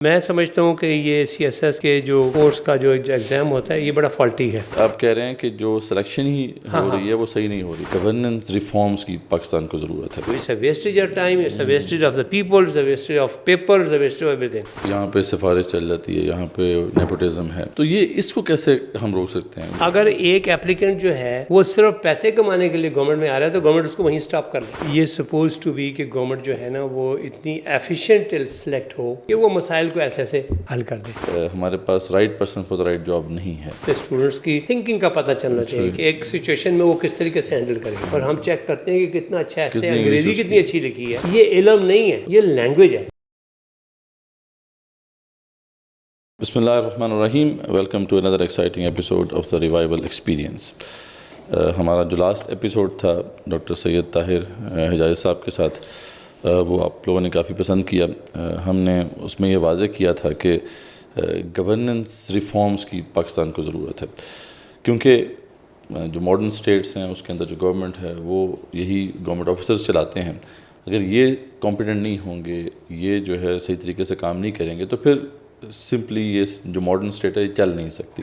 میں سمجھتا ہوں کہ یہ سی ایس ایس کے جو کورس کا جو ایگزام ہوتا ہے یہ بڑا فالٹی ہے. آپ کہہ رہے ہیں کہ جو سلیکشن ہی ہو رہی ہے وہ صحیح نہیں ہو رہی. گورننس ریفارمز کی پاکستان کو ضرورت ہے. It's a wastage of time, it's a wastage of the people, it's a wastage of paper, it's a wastage of everything. یہاں پہ سفارش چل جاتی ہے, یہاں پہ نیپوٹزم ہے, تو یہ اس کو کیسے ہم روک سکتے ہیں؟ اگر ایک اپلیکنٹ جو ہے وہ صرف پیسے کمانے کے لیے گورنمنٹ میں آ رہا ہے تو گورنمنٹ اس کو وہیں سٹاپ کر لے. یہ سپوز ٹو بی کہ گورنمنٹ جو ہے نا وہ اتنی ایفیشینٹ سلیکٹ ہو کہ وہ مسائل کو ایسے ایسے حل کر دے. ہمارے پاس right person for the right job نہیں ہے. اسٹوڈنٹس کی تھنکنگ کا پتہ چلنا چاہیے کہ ایک سچویشن میں وہ کس طریقے سے ہینڈل کرے. اور ہم چیک کرتے ہیں کہ کتنا اچھا ہے, انگریزی کتنی اچھی لکھی ہے. یہ علم نہیں ہے, یہ لینگویج ہے. بسم اللہ الرحمن الرحیم. Welcome to another exciting episode of the revival experience. ہمارا جو لاسٹ ایپیسوڈ تھا ڈاکٹر سید طاہر حجازی صاحب کے ساتھ, وہ آپ لوگوں نے کافی پسند کیا. ہم نے اس میں یہ واضح کیا تھا کہ گورننس ریفارمز کی پاکستان کو ضرورت ہے, کیونکہ جو ماڈرن اسٹیٹس ہیں اس کے اندر جو گورنمنٹ ہے وہ یہی گورنمنٹ آفیسرز چلاتے ہیں. اگر یہ کمپیٹنٹ نہیں ہوں گے, یہ جو ہے صحیح طریقے سے کام نہیں کریں گے, تو پھر سمپلی یہ جو ماڈرن اسٹیٹ ہے یہ چل نہیں سکتی.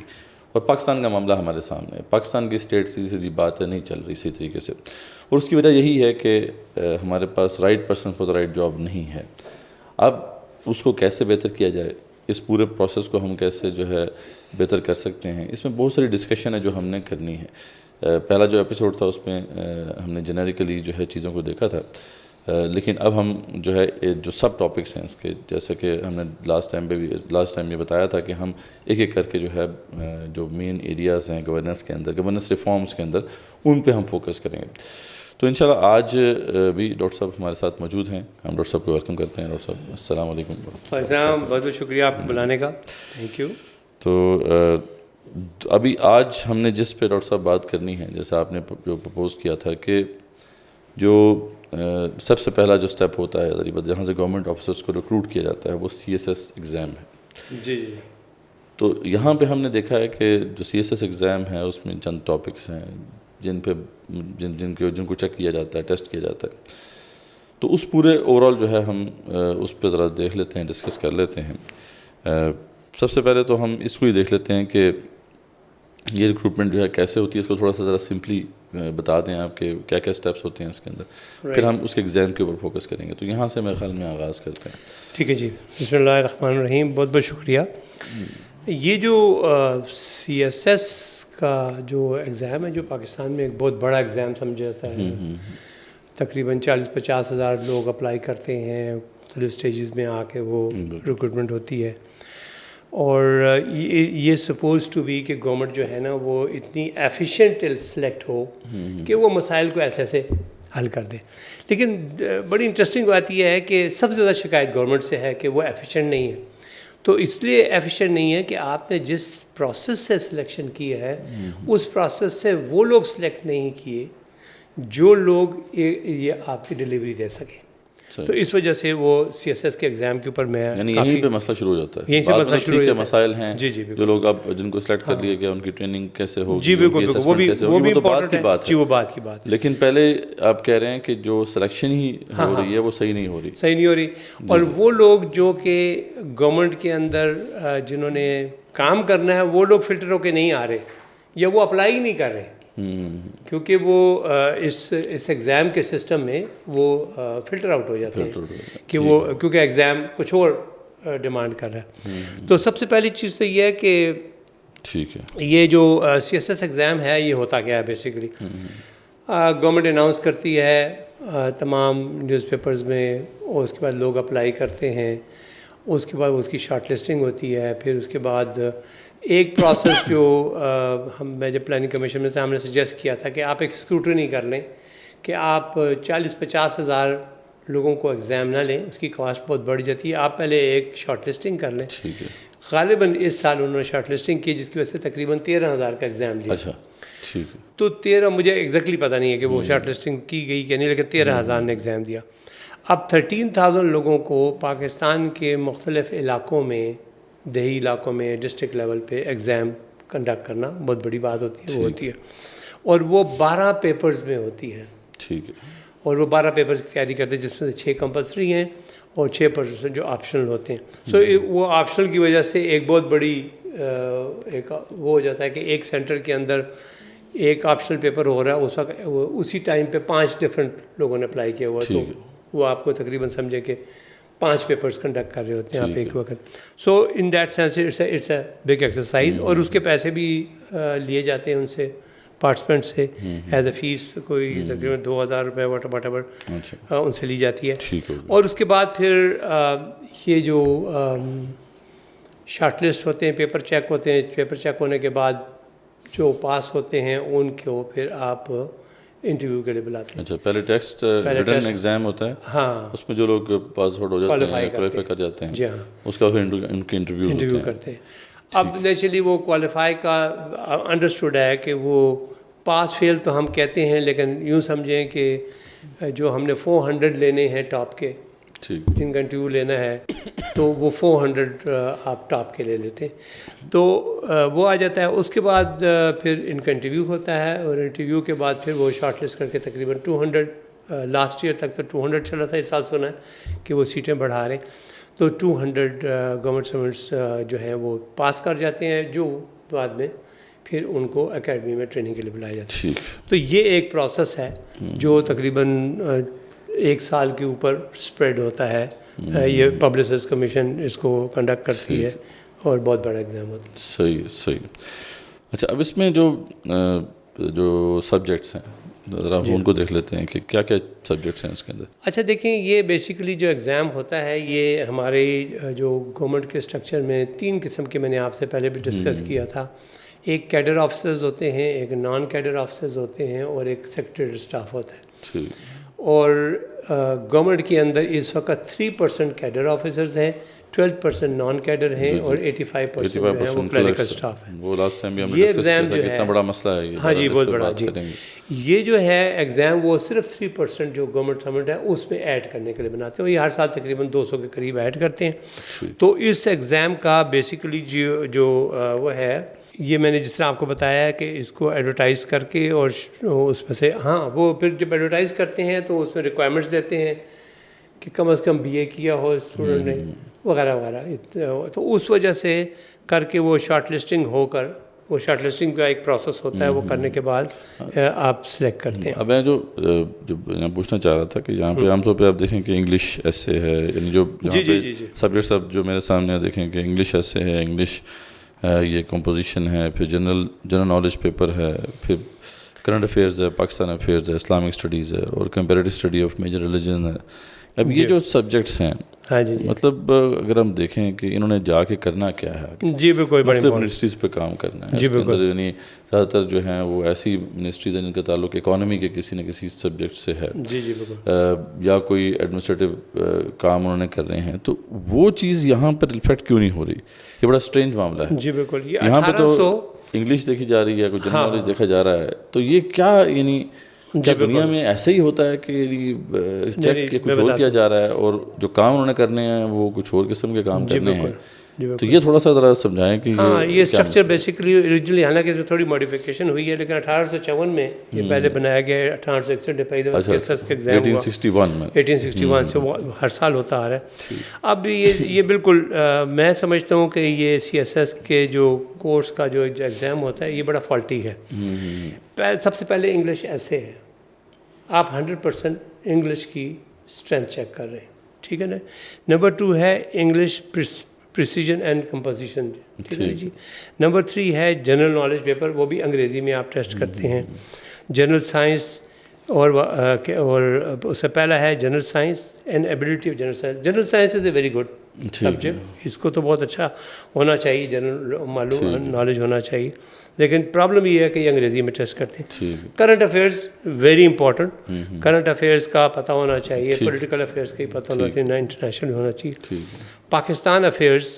اور پاکستان کا معاملہ ہمارے سامنے ہے. پاکستان کی اسٹیٹ سیدھی بات ہے نہیں چل رہی صحیح طریقے سے, اور اس کی وجہ یہی ہے کہ ہمارے پاس right person for the right job نہیں ہے. اب اس کو کیسے بہتر کیا جائے, اس پورے پروسیس کو ہم کیسے جو ہے بہتر کر سکتے ہیں, اس میں بہت ساری ڈسکشن ہے جو ہم نے کرنی ہے. پہلا جو ایپیسوڈ تھا اس میں ہم نے جنریکلی جو ہے چیزوں کو دیکھا تھا, لیکن اب ہم جو ہے جو سب ٹاپکس ہیں اس کے, جیسے کہ ہم نے لاسٹ ٹائم یہ بتایا تھا کہ ہم ایک ایک کر کے جو ہے جو مین ایریاز ہیں گورننس کے اندر, گورننس ریفارمز کے اندر, ان پہ ہم فوکس کریں گے. تو انشاءاللہ آج بھی ڈاکٹر صاحب ہمارے ساتھ موجود ہیں. ہم ڈاکٹر صاحب کو ویلکم کرتے ہیں. ڈاکٹر صاحب السلام علیکم. فیضان بہت بہت شکریہ آپ کو بلانے کا, تھینک یو. تو ابھی آج ہم نے جس پہ ڈاکٹر صاحب بات کرنی ہے, جیسا آپ نے جو پرپوز کیا تھا کہ جو سب سے پہلا جو سٹیپ ہوتا ہے تقریباً جہاں سے گورنمنٹ آفیسرس کو ریکروٹ کیا جاتا ہے وہ سی ایس ایس ایگزام ہے. جی جی. تو یہاں پہ ہم نے دیکھا ہے کہ جو سی ایس ایس ایگزام ہے اس میں چند ٹاپکس ہیں جن پہ جن کو چیک کیا جاتا ہے, ٹیسٹ کیا جاتا ہے. تو اس پورے اوور آل جو ہے ہم اس پہ ذرا دیکھ لیتے ہیں, ڈسکس کر لیتے ہیں. سب سے پہلے تو ہم اس کو ہی دیکھ لیتے ہیں کہ یہ ریکروٹمنٹ جو ہے کیسے ہوتی ہے. اس کو تھوڑا سا ذرا سمپلی بتا دیں آپ کہ کیا کیا سٹیپس ہوتے ہیں اس کے اندر, پھر ہم اس کے ایگزام کے اوپر فوکس کریں گے. تو یہاں سے میرے خیال میں آغاز کرتے ہیں. ٹھیک ہے جی. بسم اللہ الرحمن الرحیم. بہت بہت شکریہ. یہ جو سی ایس ایس کا جو ایگزام ہے جو پاکستان میں ایک بہت بڑا ایگزام سمجھا جاتا ہے, تقریباً 40-50 ہزار لوگ اپلائی کرتے ہیں, مختلف اسٹیجز میں آ کے وہ ریکروٹمنٹ ہوتی ہے. اور یہ سپوز ٹو بی کہ گورنمنٹ جو ہے نا وہ اتنی ایفیشینٹ سلیکٹ ہو کہ وہ مسائل کو ایسے ایسے حل کر دے. لیکن بڑی انٹرسٹنگ بات یہ ہے کہ سب سے زیادہ شکایت گورنمنٹ سے ہے کہ وہ ایفیشینٹ نہیں ہے. تو اس لیے ایفیشینٹ نہیں ہے کہ آپ نے جس پروسیس سے سلیکشن کی ہے اس پروسیس سے وہ لوگ سلیکٹ نہیں کیے جو لوگ یہ آپ کی ڈلیوری دے سکیں. تو اس وجہ سے وہ سی ایس ایس کے ایگزام کے اوپر میں یعنی یہیں پہ مسئلہ شروع ہو جاتا ہے. یہیں سے مسئلہ شروع ہو جاتا ہے. مسائل ہیں جی جی جو لوگ اب جن کو سلیکٹ کر لیا گیا ان کی ٹریننگ کیسے ہوگی, جی بالکل بالکل, وہ بھی تو بات کی بات ہے. جی وہ بات کی بات ہے. لیکن پہلے آپ کہہ رہے ہیں کہ جو سلیکشن ہی ہو رہی ہے وہ صحیح نہیں ہو رہی. اور وہ لوگ جو کہ گورنمنٹ کے اندر جنہوں نے کام کرنا ہے وہ لوگ فلٹر ہو کے نہیں آ رہے یا وہ اپلائی ہی نہیں کر رہے, کیونکہ وہ اس ایگزام کے سسٹم میں وہ فلٹر آؤٹ ہو جاتے ہیں کہ وہ کیونکہ ایگزام کچھ اور ڈیمانڈ کر رہا ہے. تو سب سے پہلی چیز تو یہ ہے کہ ٹھیک ہے یہ جو سی ایس ایس ایگزام ہے یہ ہوتا کیا ہے. بیسیکلی گورنمنٹ اناؤنس کرتی ہے تمام نیوز پیپرز میں, اور اس کے بعد لوگ اپلائی کرتے ہیں, اس کے بعد اس کی شارٹ لسٹنگ ہوتی ہے. پھر اس کے بعد ایک پروسیس جو میں جب پلاننگ کمیشن میں تھا ہم نے سجیسٹ کیا تھا کہ آپ ایک اسکروٹنی کر لیں کہ آپ 40-50 ہزار لوگوں کو ایگزام نہ لیں, اس کی کاسٹ بہت بڑھ جاتی ہے. آپ پہلے ایک شارٹ لسٹنگ کر لیں. غالباً اس سال انہوں نے شارٹ لسٹنگ کی جس کی وجہ سے تقریباً 13,000 کا ایگزام لیا. اچھا ٹھیک ہے. تو 13 مجھے ایگزیکٹلی پتہ نہیں ہے کہ وہ شارٹ لسٹنگ کی گئی کہ نہیں, لیکن 13,000 نے ایگزام دیا. اب 13,000 لوگوں کو پاکستان کے مختلف علاقوں میں, دیہی علاقوں میں, ڈسٹرکٹ لیول پہ ایگزام کنڈکٹ کرنا بہت بڑی بات ہوتی ہے. وہ ہوتی ہے اور وہ 12 پیپرز میں ہوتی ہے. ٹھیک ہے. اور وہ 12 پیپرز کی تیاری کرتے ہیں جس میں سے 6 کمپلسری ہیں اور 6% جو آپشنل ہوتے ہیں. سو وہ آپشنل کی وجہ سے ایک بہت بڑی ایک وہ ہو جاتا ہے کہ ایک سینٹر کے اندر ایک آپشنل پیپر ہو رہا ہے اس وقت اسی ٹائم پہ 5 ڈفرینٹ لوگوں نے اپلائی کیا ہوا, تو وہ آپ کو تقریباً سمجھے کہ 5 پیپرز کنڈکٹ کر رہے ہوتے ہیں آپ ایک وقت. So in that sense it's a big exercise, اور اس کے پیسے بھی لیے جاتے ہیں ان سے پارٹیسپینٹ سے ایز اے فیس, کوئی تقریباً 2,000 روپے واٹ ایور ان سے لی جاتی ہے. اور اس کے بعد پھر یہ جو شارٹ لسٹ ہوتے ہیں, پیپر چیک ہوتے ہیں, پیپر چیک ہونے کے بعد جو پاس ہوتے ہیں ان کو پھر آپ انٹرویو کے لیے بلاتے ہیں. اچھا, پہلے ٹیسٹ ریٹن ایگزام ہوتا ہے, ہاں, اس میں جو لوگ پاس آؤٹ ہو جاتے ہیں, کوالیفائی کر جاتے ہیں, جی ہاں, اس کا پھر ان کے انٹرویو کرتے ہیں. اب نیچرلی وہ کوالیفائی کا انڈرسٹوڈ ہے کہ وہ پاس فیل تو ہم کہتے ہیں, لیکن یوں سمجھیں کہ جو ہم نے 400 لینے ہیں ٹاپ کے, جن کا انٹرویو لینا ہے, تو وہ 400 آپ ٹاپ کے لے لیتے ہیں, تو وہ آ جاتا ہے. اس کے بعد پھر ان کا انٹرویو ہوتا ہے, اور انٹرویو کے بعد پھر وہ شارٹ لسٹ کر کے تقریباً 200, لاسٹ ایئر تک تو 200 چلا تھا, اس سال سنا ہے کہ وہ سیٹیں بڑھا رہے ہیں, تو 200 گورنمنٹ سرونٹس جو ہیں وہ پاس کر جاتے ہیں, جو بعد میں پھر ان کو اکیڈمی میں ٹریننگ کے لیے بلایا جاتا ہے. تو یہ ایک پروسیس ہے جو تقریباً 1 سال کے اوپر اسپریڈ ہوتا ہے. یہ پبلسز کمیشن اس کو کنڈکٹ کرتی ہے, اور بہت بڑا ایگزام ہوتا ہے. صحیح. اچھا, اب اس میں جو سبجیکٹس ہیں ذرا ان کو دیکھ لیتے ہیں کہ کیا کیا سبجیکٹس ہیں اس کے اندر. اچھا دیکھیں, یہ بیسیکلی جو ایگزام ہوتا ہے یہ ہمارے جو گورنمنٹ کے اسٹرکچر میں 3 قسم کے میں نے آپ سے پہلے بھی ڈسکس کیا تھا. ایک کیڈر آفیسرز ہوتے ہیں, ایک نان کیڈر آفیسرز ہوتے ہیں, اور ایک سیکریٹریٹ اسٹاف ہوتا ہے. اور گورنمنٹ کے اندر اس وقت 3% کیڈر آفیسرز ہیں, 12% نان کیڈر ہیں, اور 85% جو ہیں وہ کلریکل اسٹاف ہیں. وہ لاسٹ ٹائم بھی ہم نے یہ ڈسکس کیا ایگزام تھا کہ اتنا بڑا مسئلہ ہے یہ. ہاں جی, بہت بڑا. جی, یہ جو ہے ایگزام وہ صرف 3% جو گورنمنٹ سبمٹ ہے اس میں ایڈ کرنے کے لیے بناتے ہیں. یہ ہر سال تقریباً 200 کے قریب ایڈ کرتے ہیں. تو اس ایگزام کا بیسیکلی جو وہ ہے, یہ میں نے جس طرح آپ کو بتایا ہے کہ اس کو ایڈورٹائز کر کے, اور اس میں سے ہاں وہ پھر جب ایڈورٹائز کرتے ہیں تو اس میں ریکوائرمنٹس دیتے ہیں کہ کم از کم BA کیا ہو اسٹوڈنٹ نے, وغیرہ وغیرہ. تو اس وجہ سے کر کے وہ شارٹ لسٹنگ ہو کر, وہ شارٹ لسٹنگ کا ایک پروسیس ہوتا ہے, وہ کرنے کے بعد آپ سلیکٹ کرتے ہیں. اب میں جو میں پوچھنا چاہ رہا تھا کہ یہاں پہ عام طور پہ آپ دیکھیں کہ انگلش ایسے ہے, یعنی جو سبجیکٹس اب جو میرے سامنے دیکھیں کہ انگلش ایسے ہے, انگلش یہ کمپوزیشن ہے, پھر جنرل نالج پیپر ہے, پھر کرنٹ افیئرز ہے, پاکستان افیئرز ہے, اسلامک اسٹڈیز ہے, اور comparative study of major religion ہے. اب یہ جو سبجیکٹس ہیں, مطلب اگر ہم دیکھیں کہ انہوں نے جا کے کرنا کیا ہے, جی بالکل, مختلف منسٹریز پہ کام کرنا ہے. یعنی زیادہ تر جو ہیں وہ ایسی منسٹریز ہیں جن کا تعلق اکانومی کے کسی نہ کسی سبجیکٹ سے ہے, یا کوئی ایڈمنسٹریٹو کام انہوں نے کر رہے ہیں. تو وہ چیز یہاں پر ریفلیکٹ کیوں نہیں ہو رہی؟ یہ بڑا اسٹرینج معاملہ ہے. جی بالکل, یہاں پہ تو انگلش دیکھی جا رہی ہے, کوئی جنرل نالج دیکھا جا رہا ہے. تو یہ کیا, یعنی کیا دنیا میں ایسا ہی ہوتا ہے کہ چیک کے کچھ اور کیا جا رہا ہے, اور جو کام انہوں نے کرنے ہیں وہ کچھ اور قسم کے کام کرنے ہیں؟ تو یہ تھوڑا سا ذرا سمجھائیں کہ ہاں, یہ اسٹرکچر بیسیکلی اوریجنلی, حالانکہ اس میں تھوڑی ماڈیفیکیشن ہوئی ہے, لیکن 1854 میں یہ پہلے بنایا گیا ہے. 1861 پہلے CSS کا ایگزام ہوا 1861 سے, وہ ہر سال ہوتا آ رہا ہے. اب یہ بالکل میں سمجھتا ہوں کہ یہ CSS کے جو کورس کا جو ایگزام ہوتا ہے یہ بڑا فالٹی ہے. سب سے پہلے انگلش ایسے ہے, آپ 100% انگلش کی اسٹرینتھ چیک کر رہے ہیں, ٹھیک ہے نا. نمبر 2 ہے انگلش پریسیجن اینڈ کمپوزیشن, ٹھیک ہے جی. نمبر 3 ہے جنرل نالج پیپر, وہ بھی انگریزی میں آپ ٹیسٹ کرتے ہیں. جنرل سائنس, اور اس سے پہلا ہے general science and ability of general science. General science is a very good subject, اس کو تو بہت اچھا ہونا چاہیے, جنرل معلوم نالج ہونا چاہیے, لیکن پرابلم یہ ہے کہ یہ انگریزی میں ٹیسٹ کرتے ہیں. Current affairs very important, current affairs کا پتہ ہونا چاہیے, پولیٹیکل افیئرز کا ہی پتہ ہونا چاہیے, نہ انٹرنیشنل ہونا چاہیے. پاکستان افیئرز,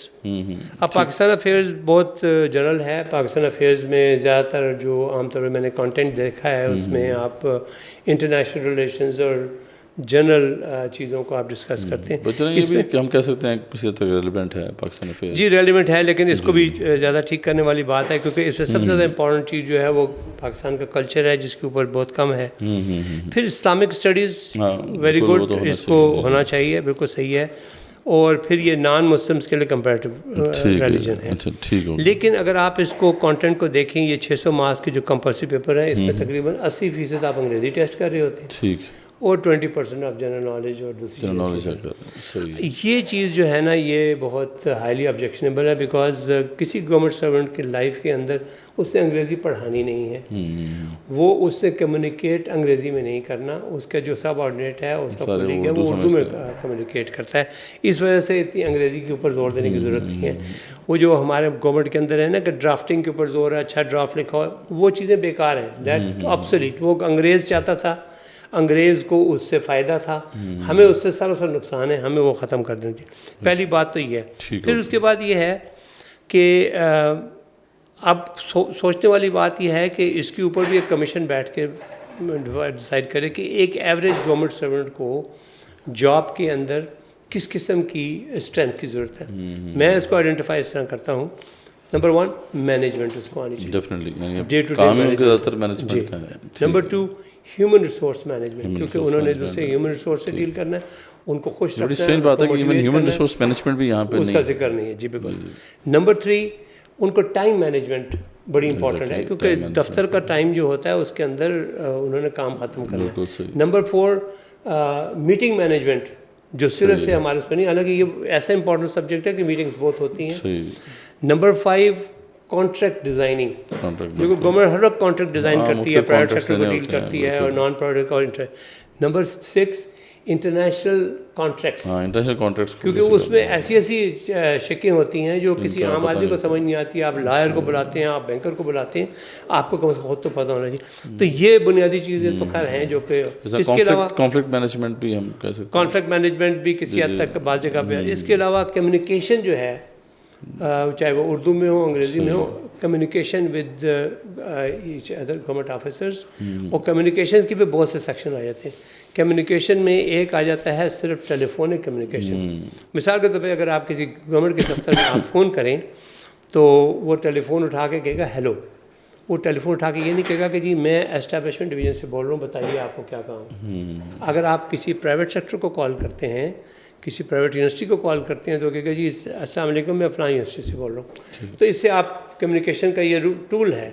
اب پاکستان افیئرز بہت جنرل ہے. پاکستان افیئرز میں زیادہ تر جو عام طور پہ میں نے کانٹینٹ دیکھا ہے اس میں آپ انٹرنیشنل ریلیشنز اور جنرل چیزوں کو آپ ڈسکس کرتے ہیں. بچوں یہ بھی کہ ہم کہہ سکتے ہیں کسی حد تک ریلیونٹ ہے پاکستان افیئر. جی ریلیونٹ ہے، لیکن اس کو بھی زیادہ ٹھیک کرنے والی بات ہے، کیونکہ اس میں سب سے زیادہ امپورٹنٹ چیز جو ہے وہ پاکستان کا کلچر ہے، جس کے اوپر بہت کم ہے. پھر اسلامک اسٹڈیز ویری گڈ، اس کو ہونا چاہیے، بالکل صحیح ہے. اور پھر یہ نان مسلمس کے لیے کمپیریٹیو ریلیجن ہے. لیکن اگر آپ اس کو کانٹینٹ کو دیکھیں، یہ 600 مارکس کے جو کمپلسری پیپر ہیں، اس میں تقریباً 80% آپ انگریزی ٹیسٹ کر رہے ہوتے ہیں. ٹھیک. اور 20% آف جنرل نالج اور دوسری. یہ چیز جو ہے نا یہ بہت ہائیلی آبجیکشنیبل ہے، بیکاز کسی گورنمنٹ سرونٹ کی لائف کے اندر اس نے انگریزی پڑھانی نہیں ہے. وہ اس سے کمیونیکیٹ انگریزی میں نہیں کرنا، اس کا جو سب آرڈینیٹ ہے، اس کا کولیگ ہے، وہ اردو میں کمیونیکیٹ کرتا ہے. اس وجہ سے اتنی انگریزی کے اوپر زور دینے کی ضرورت نہیں ہے. وہ جو ہمارے گورنمنٹ کے اندر ہے نا کہ ڈرافٹنگ کے اوپر زور ہے، اچھا ڈرافٹ لکھا ہو، وہ چیزیں بیکار ہیں. That obsolete. وہ انگریز چاہتا تھا، انگریز کو اس سے فائدہ تھا، ہمیں اس سے سراسر نقصان ہے، ہمیں وہ ختم کر دینا چاہیے. پہلی بات تو یہ ہے. پھر اس کے بعد یہ ہے کہ اب سوچنے والی بات یہ ہے کہ اس کے اوپر بھی ایک کمیشن بیٹھ کے ڈیسائیڈ کرے کہ ایک ایوریج گورنمنٹ سرونٹ کو جاب کے اندر کس قسم کی اسٹرینتھ کی ضرورت ہے. میں اس کو آئیڈینٹیفائی اس طرح کرتا ہوں. نمبر 1 مینجمنٹ اس کو آنی چاہیے، day to day management. Number 2 human resource management, کیونکہ انہوں نے دوسرے ہیومن ریسورس سے ڈیل کرنا ہے، ان کو خوش رکھنا ہے. بات ہے کہ ہیومن ریسورس مینجمنٹ بھی یہاں پہ اس کا ذکر نہیں ہے. جی بالکل. نمبر 3 ان کو ٹائم مینجمنٹ بڑی امپورٹنٹ ہے، کیونکہ دفتر کا ٹائم جو ہوتا ہے اس کے اندر انہوں نے کام ختم کرنا ہے. نمبر 4 میٹنگ مینجمنٹ، جو صرف سے ہمارے اس پہ نہیں، حالانکہ یہ ایسا امپورٹنٹ سبجیکٹ ہے کہ میٹنگس بہت ہوتی ہیں. نمبر 5 کانٹریکٹ ڈیزائننگ، کیونکہ گورنمنٹ ہر وقت کانٹریکٹ ڈیزائن کرتی ہے، پرائیویٹ سیکٹر کو ڈیل کرتی ہے اور نان پرائیویٹ اور نمبر 6 انٹرنیشنل کانٹریکٹس، کیونکہ اس میں ایسی شکیں ہوتی ہیں جو کسی عام آدمی کو سمجھ نہیں آتی. آپ لائر کو بلاتے ہیں، آپ بینکر کو بلاتے ہیں، آپ کو کم از کم خود تو پتہ ہونا چاہیے. تو یہ بنیادی چیزیں تو خیر ہیں جو کہ اس کے علاوہ کانفلکٹ مینجمنٹ بھی ہم کہہ سکتے ہیں. کانفلکٹ مینجمنٹ بھی کسی حد تک بعض جگہ پہ. اس کے علاوہ کمیونیکیشن جو ہے، چاہے وہ اردو میں ہو انگریزی میں ہو، communication with each other government officers. اور کمیونیکیشن کی بھی بہت سے سیکشن آ جاتے ہیں. کمیونیکیشن میں ایک آ جاتا ہے صرف ٹیلی فونک کمیونیکیشن. مثال کے طور پہ اگر آپ کسی گورنمنٹ کے دفتر میں آپ فون کریں تو وہ ٹیلی فون اٹھا کے کہے گا ہیلو. وہ ٹیلی فون اٹھا کے یہ نہیں کہے گا کہ جی میں اسٹیبلشمنٹ ڈویژن سے بول رہا ہوں، بتائیے آپ کو کیا کام. اگر آپ کسی پرائیویٹ سیکٹر کو کال کرتے ہیں، کسی پرائیویٹ یونیورسٹی کو کال کرتے ہیں، تو کہے گا جی السلام علیکم میں فلاں یونیورسٹی سے بول رہا ہوں. تو اس سے آپ کمیونیکیشن کا یہ ٹول ہے.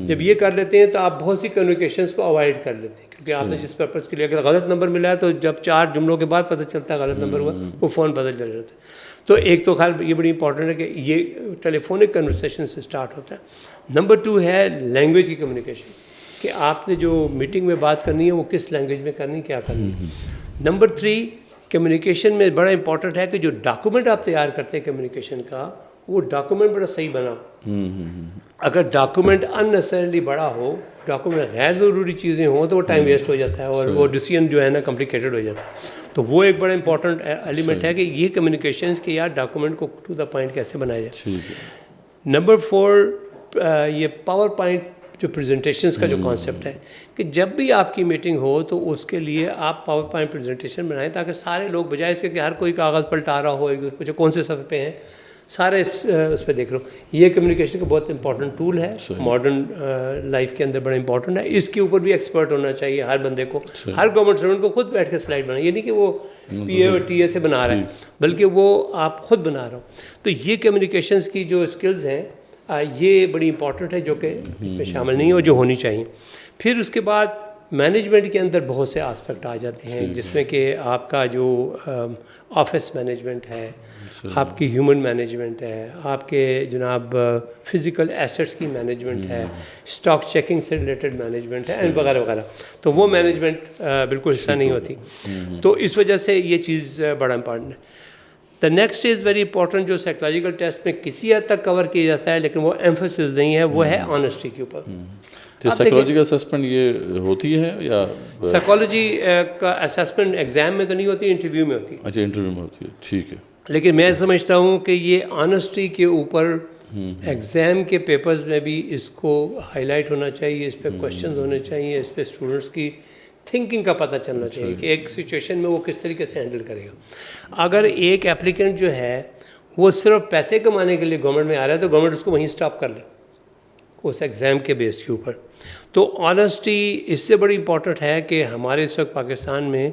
جب یہ کر لیتے ہیں تو آپ بہت سی کمیونیکیشنس کو اوائڈ کر لیتے ہیں، کیونکہ آپ نے جس پرپز کے لیے اگر غلط نمبر ملا ہے تو جب 4 جملوں کے بعد پتہ چلتا ہے غلط نمبر ہوا، وہ فون پتہ چل جاتا ہے. تو ایک تو خیر یہ بڑی امپورٹنٹ ہے کہ یہ ٹیلی فونک کنورسیشن سے اسٹارٹ ہوتا ہے. نمبر 2 ہے لینگویج کی کمیونیکیشن، کہ آپ نے جو میٹنگ میں بات کرنی ہے وہ کس لینگویج میں کرنی، کیا کرنی. نمبر 3 کمیونیکیشن میں بڑا امپورٹنٹ ہے کہ جو ڈاکومنٹ آپ تیار کرتے ہیں کمیونیکیشن کا، وہ ڈاکومنٹ بڑا صحیح بنا. اگر ڈاکومنٹ اننیسیسریلی بڑا ہو، ڈاکومنٹ غیر ضروری چیزیں ہوں تو وہ ٹائم ویسٹ ہو جاتا ہے اور وہ ڈیسیژن جو ہے نا کمپلیکیٹڈ ہو جاتا ہے. تو وہ ایک بڑا امپورٹنٹ ایلیمنٹ ہے کہ یہ کمیونیکیشنز کے یار ڈاکومنٹ کو ٹو دا پوائنٹ کیسے بنایا جائے. نمبر 4 یہ پاور پوائنٹ جو پریزنٹیشنز کا جو کانسیپٹ ہے کہ جب بھی آپ کی میٹنگ ہو تو اس کے لیے آپ پاور پوائنٹ پریزنٹیشن بنائیں تاکہ سارے لوگ بجائے اس کے کہ ہر کوئی کاغذ پلٹا رہا ہو ایک دوسرے جو کون سے صفحے پہ ہیں سارے اس پہ دیکھ لو. یہ کمیونیکیشن کا بہت امپورٹنٹ ٹول ہے ماڈرن لائف کے اندر، بڑا امپورٹنٹ ہے. اس کے اوپر بھی ایکسپرٹ ہونا چاہیے ہر بندے کو. ہر گورنمنٹ سرونٹ کو خود بیٹھ کے سلائڈ بنائیں، یہ نہیں کہ وہ پی اے اور ٹی اے سے بنا رہے ہیں، بلکہ وہ آپ خود بنا رہے ہو. تو یہ کمیونیکیشنز کی جو اسکلز ہیں یہ بڑی امپورٹنٹ ہے جو کہ اس میں شامل نہیں ہو، جو ہونی چاہیے. پھر اس کے بعد مینجمنٹ کے اندر بہت سے آسپیکٹ آ جاتے ہیں، جس میں کہ آپ کا جو آفس مینجمنٹ ہے، آپ کی ہیومن مینجمنٹ ہے، آپ کے جناب فزیکل ایسٹس کی مینجمنٹ ہے، اسٹاک چیکنگ سے ریلیٹڈ مینجمنٹ ہے، وغیرہ وغیرہ. تو وہ مینجمنٹ بالکل حصہ نہیں ہوتی. تو اس وجہ سے یہ چیز بڑا امپورٹنٹ ہے. The next is very important جو سائیکولوجیکل ٹیسٹ میں کسی حد تک کور کیا جاتا ہے لیکن وہ ایمفیسس نہیں ہے، وہ ہے آنیسٹی کے اوپر. سائیکولوجیکل اسیسمنٹ یہ ہوتی ہے یا سائیکالوجی کا اسیسمنٹ ایگزام میں تو نہیں ہوتی، انٹرویو میں ہوتی ہے. اچھا انٹرویو میں ہوتی ہے، ٹھیک ہے. لیکن میں سمجھتا ہوں کہ یہ آنیسٹی کے اوپر ایگزام کے پیپرز میں بھی اس کو ہائی لائٹ ہونا چاہیے، اس پہ کوشچنز ہونے چاہیے، اس پہ اسٹوڈنٹس کی تھنکنگ کا پتہ چلنا چاہیے کہ ایک سچویشن میں وہ کس طریقے سے ہینڈل کرے گا. اگر ایک اپلیکنٹ جو ہے وہ صرف پیسے کمانے کے لیے گورنمنٹ میں آ رہا ہے تو گورنمنٹ اس کو وہیں سٹاپ کر لے اس ایگزام کے بیس کے اوپر. تو آنیسٹی اس سے بڑی امپورٹنٹ ہے کہ ہمارے اس وقت پاکستان میں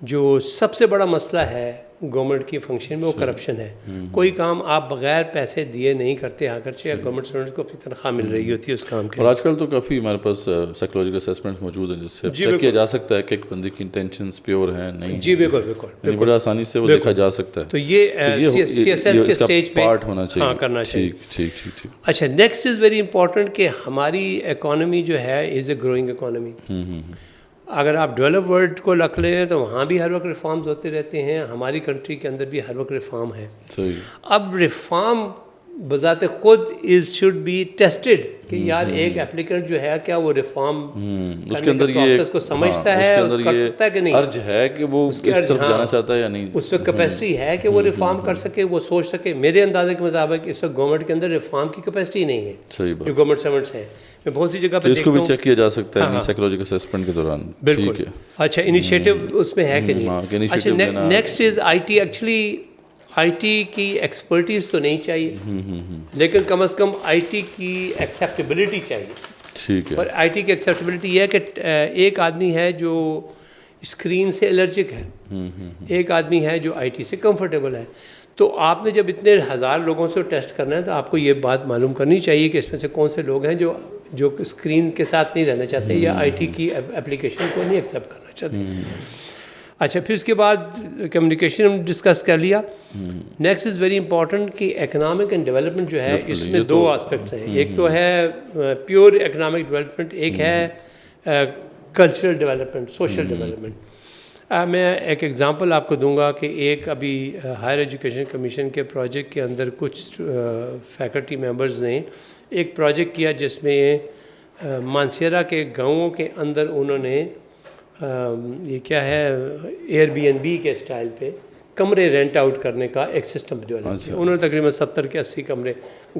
جو سب سے بڑا مسئلہ ہے گورنمنٹ کی فنکشن میں وہ کرپشن ہے. کوئی کام آپ بغیر پیسے دیے نہیں کرتے اگرچہ گورنمنٹ اسٹوڈنٹس کو اپنی تنخواہ مل رہی ہوتی ہے اس کام کے. اور آج کل تو کافی ہمارے پاس سائیکولوجیکل اسیسمنٹ موجود ہیں جس سے چیک کیا جا سکتا ہے کہ ایک بندے کی انٹینشنز پیور ہیں نہیں. جی بالکل بالکل بڑا آسانی سے وہ دیکھا جا سکتا ہے. تو یہ سی ایس ایس کے اسٹیج پہ پارٹ ہونا چاہیے. ہاں کرنا چاہیے. ٹھیک ٹھیک ٹھیک. اچھا نیکسٹ از ویری امپورٹنٹ کہ ہماری اکانومی جو ہے از اے گروئنگ اکانومی. اگر آپ ڈیولپ ورلڈ کو رکھ لیں تو وہاں بھی ہر وقت ریفارمز ہوتے رہتے ہیں. ہماری کنٹری کے اندر بھی ہر وقت ریفارم ہے. اب ریفارم بذات خود شوڈ بی ٹیسٹڈ کہ یار ایک اپلیکنٹ جو ہے کیا وہ ریفارم اس کے اندر یہ کو سمجھتا ہے کر سکتا ہے کہ نہیں, ارج ہے کہ وہ اس طرف جانا چاہتا ہے یا نہیں, اس پہ کیپیسٹی ہے کہ وہ ریفارم کر سکے, وہ سوچ سکے. میرے اندازے کے مطابق اس وقت گورنمنٹ کے اندر ریفارم کی کیپیسٹی نہیں ہے. صحیح بات. جو گورنمنٹ سرونٹس ہیں میں بہت سی جگہ پہ اس کو بھی چیک کیا جا سکتا ہے سائیکولوجیکل اسیسمنٹ کے دوران. بالکل. اچھا انیشیٹو اس میں ہے کہ نہیں. اچھا next is I T. Actually I T کی ایکسپرٹیز تو نہیں چاہیے لیکن کم از کم آئی ٹی کی ایکسیپٹیبلٹی چاہیے. ٹھیک ہے. اور آئی ٹی کی ایکسیپٹیبلٹی یہ ہے کہ ایک آدمی ہے جو اسکرین سے الرجک ہے, ایک آدمی ہے جو آئی ٹی سے کمفرٹیبل ہے. تو آپ نے جب اتنے ہزار لوگوں سے ٹیسٹ کرنا ہے تو آپ کو یہ بات معلوم کرنی چاہیے کہ اس میں سے کون سے لوگ ہیں جو اسکرین کے ساتھ نہیں رہنا چاہتے یا آئی ٹی کی اپلیکیشن کو نہیں ایکسیپٹ کرنا چاہتے. اچھا پھر اس کے بعد کمیونیکیشن ہم ڈسکس کر لیا. نیکسٹ از ویری امپورٹنٹ کہ اکنامک اینڈ ڈیولپمنٹ جو ہے اس میں دو آسپیکٹس ہیں. ایک تو ہے پیور اکنامک ڈیولپمنٹ, ایک ہے کلچرل ڈیولپمنٹ, سوشل ڈیولپمنٹ. میں ایک ایگزامپل آپ کو دوں گا کہ ایک ابھی ہائر ایجوکیشن کمیشن کے پروجیکٹ کے اندر کچھ فیکلٹی ممبرز نے ایک پروجیکٹ کیا جس میں مانسیرا کے گاؤں کے اندر انہوں نے یہ کیا ہے ایئر بی این بی کے اسٹائل پہ کمرے رینٹ آؤٹ کرنے کا ایک سسٹم ڈیولپ کیا. انہوں نے تقریباً 70 کے 80 کمرے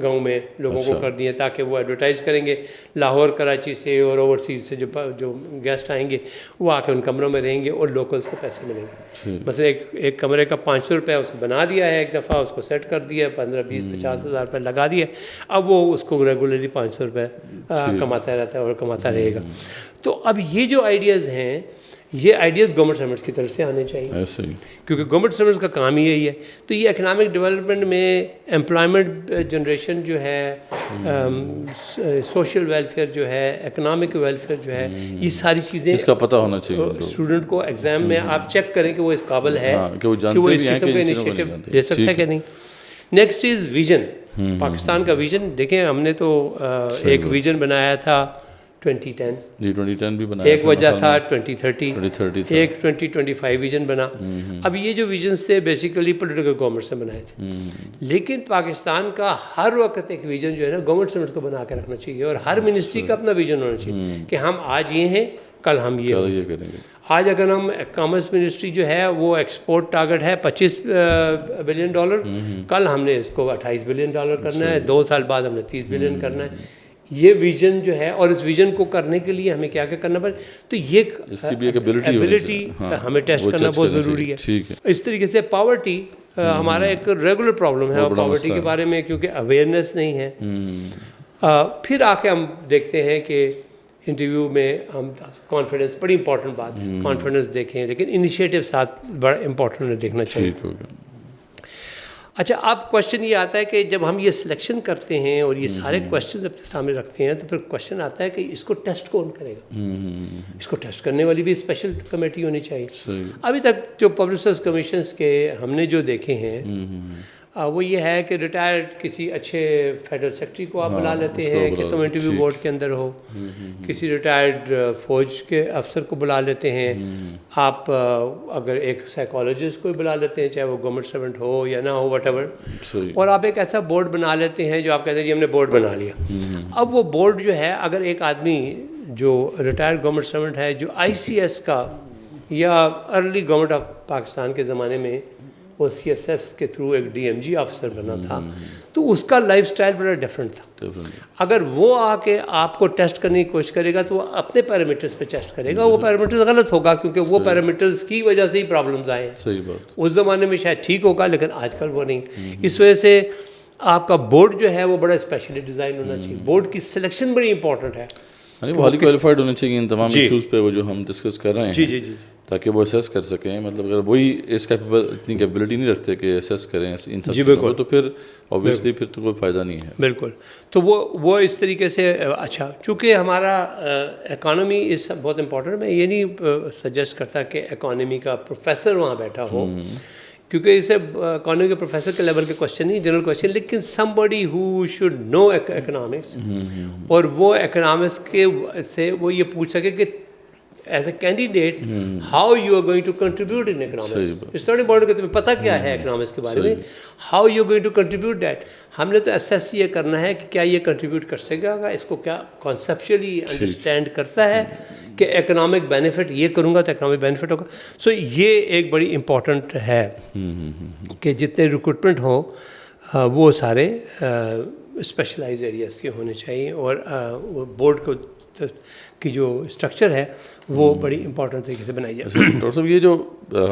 گاؤں میں لوگوں کو کر دیے تاکہ وہ ایڈورٹائز کریں گے. لاہور کراچی سے اور اوورسیز سے جو گیسٹ آئیں گے وہ آ کے ان کمروں میں رہیں گے اور لوکلس کو پیسے ملیں گے. مثلا ایک کمرے کا 500 روپے اس کو بنا دیا ہے, ایک دفعہ اس کو سیٹ کر دیا ہے, 15 20 50 ہزار روپے لگا دیا. اب وہ اس کو ریگولرلی 500 روپے کماتا رہتا ہے اور کماتا رہے گا. تو اب یہ جو آئیڈیاز ہیں یہ آئیڈیاز گورنمنٹ سرونٹس کی طرف سے آنے چاہیے کیونکہ گورنمنٹ سرونٹس کا کام ہی یہی ہے. تو یہ اکنامک ڈیولپمنٹ میں امپلائمنٹ جنریشن جو ہے, سوشل ویلفیئر جو ہے, اکنامک ویلفیئر جو ہے, یہ ساری چیزیں اس کا پتہ ہونا چاہیے اسٹوڈنٹ کو. ایگزام میں آپ چیک کریں کہ وہ اس قابل ہے کہ وہ اس قسم کا انیشیٹو لے سکتا ہے کہ نہیں. Next is vision. پاکستان کا ویژن دیکھیں, ہم نے تو ایک ویژن بنایا تھا 2010. جی 2010 بھی بنایا. ایک وجہ تھا 2030, ایک 2025 ویژن بنا. اب یہ جو ویژنس تھے بیسیکلی پولیٹیکل گورنمنٹ سے بنائے تھے, لیکن پاکستان کا ہر وقت ایک ویژن جو ہے نا گورنمنٹ سرونٹس کو بنا کے رکھنا چاہیے اور ہر منسٹری کا اپنا ویژن ہونا چاہیے کہ ہم آج یہ ہیں کل ہم یہ کریں گے. آج اگر ہم کامرس منسٹری جو ہے وہ ایکسپورٹ ٹارگٹ ہے $25 بلین, کل ہم نے اس کو $28 بلین کرنا ہے, 2 سال بعد ہم نے $30 بلین کرنا ہے. یہ ویژن جو ہے اور اس ویژن کو کرنے کے لیے ہمیں کیا کیا کرنا پڑے, تو یہ اس کی بھی ایک ایبلٹی ہمیں ٹیسٹ کرنا بہت ضروری ہے. اس طریقے سے پاورٹی ہمارا ایک ریگولر پرابلم ہے اور پاورٹی کے بارے میں کیونکہ اویئرنیس نہیں ہے. پھر آ کے ہم دیکھتے ہیں کہ انٹرویو میں ہم کانفیڈنس بڑی امپورٹنٹ بات ہے, کانفیڈنس دیکھیں لیکن انیشیٹو ساتھ بڑا امپورٹنٹ دیکھنا چاہیے. اچھا اب کوشچن یہ آتا ہے کہ جب ہم یہ سلیکشن کرتے ہیں اور یہ سارے کوشچنز اپنے سامنے رکھتے ہیں تو پھر کوشچن آتا ہے کہ اس کو ٹیسٹ کون کرے گا. اس کو ٹیسٹ کرنے والی بھی اسپیشل کمیٹی ہونی چاہیے. ابھی تک جو پبلک سروس کمیشنز کے ہم نے جو دیکھے ہیں وہ یہ ہے کہ ریٹائرڈ کسی اچھے فیڈرل سیکرٹری کو آپ بلا لیتے ہیں کہ تم انٹرویو بورڈ کے اندر ہو, کسی ریٹائرڈ فوج کے افسر کو بلا لیتے ہیں آپ, اگر ایک سائیکالوجسٹ کو بلا لیتے ہیں چاہے وہ گورنمنٹ سرونٹ ہو یا نہ ہو وٹ ایور, اور آپ ایک ایسا بورڈ بنا لیتے ہیں جو آپ کہتے ہیں جی ہم نے بورڈ بنا لیا. اب وہ بورڈ جو ہے اگر ایک آدمی جو ریٹائرڈ گورنمنٹ سرونٹ ہے جو ICS کا یا ارلی گورنمنٹ آف پاکستان کے زمانے میں وہ CSS کے تھرو ایک DMG آفیسر بنا تھا, تو اس کا لائف سٹائل بڑا ڈفرینٹ تھا. اگر وہ آ کے آپ کو ٹیسٹ کرنے کی کوشش کرے گا تو وہ اپنے پیرامیٹرز پہ ٹیسٹ کرے گا, وہ پیرامیٹرز غلط ہوگا کیونکہ وہ پیرامیٹرز کی وجہ سے ہی پرابلمز آئے ہیں. صحیح بات. اس زمانے میں شاید ٹھیک ہوگا لیکن آج کل وہ نہیں. اس وجہ سے آپ کا بورڈ جو ہے وہ بڑا اسپیشلی ڈیزائن ہونا چاہیے. بورڈ کی سلیکشن بڑی امپورٹنٹ ہے. یعنی وہ ہالی کوالیفائڈ ہونے چاہیے ان تمام ایشوز پہ وہ جو ہم ڈسکس کر رہے ہیں. جی جی جی. تاکہ وہ اسیس کر سکیں. مطلب اگر وہی اتنی کیپیبلٹی نہیں رکھتے کہ اسیس کریں ان سب چیزوں کو, تو پھر اوبیسلی پھر تو کوئی فائدہ نہیں ہے. بالکل. تو وہ اس طریقے سے اچھا, چونکہ ہمارا اکانومی اس بہت امپورٹنٹ. میں یہ نہیں سجیسٹ کرتا کہ اکانومی کا پروفیسر وہاں بیٹھا ہو, کیونکہ اسے اکانومی کے پروفیسر کے لیول کے کوشچن نہیں, جنرل کوشچن, لیکن سم بڈی ہو شوڈ نو اکنامکس, اور وہ اکنامکس کے سے وہ یہ پوچھ سکے کہ as a candidate how you are going to contribute in economics. It's not important کہ تمہیں پتہ کیا ہے اکنامکس کے بارے میں, how you are going to contribute that. ہم نے تو اسیس یہ کرنا ہے کہ کیا یہ کنٹریبیوٹ کر سکے گا, اس کو کیا کانسیپچولی انڈرسٹینڈ کرتا ہے کہ اکنامک بینیفٹ یہ کروں گا تو اکنامک بینیفٹ ہوگا. سو یہ ایک بڑی امپورٹنٹ ہے کہ جتنے ریکروٹمنٹ ہوں وہ سارے اسپیشلائز ایریاز کے ہونے چاہیے, اور بورڈ کو کی جو اسٹرکچر ہے وہ بڑی امپورٹنٹ طریقے سے بنائی جائے. ڈاکٹر صاحب یہ جو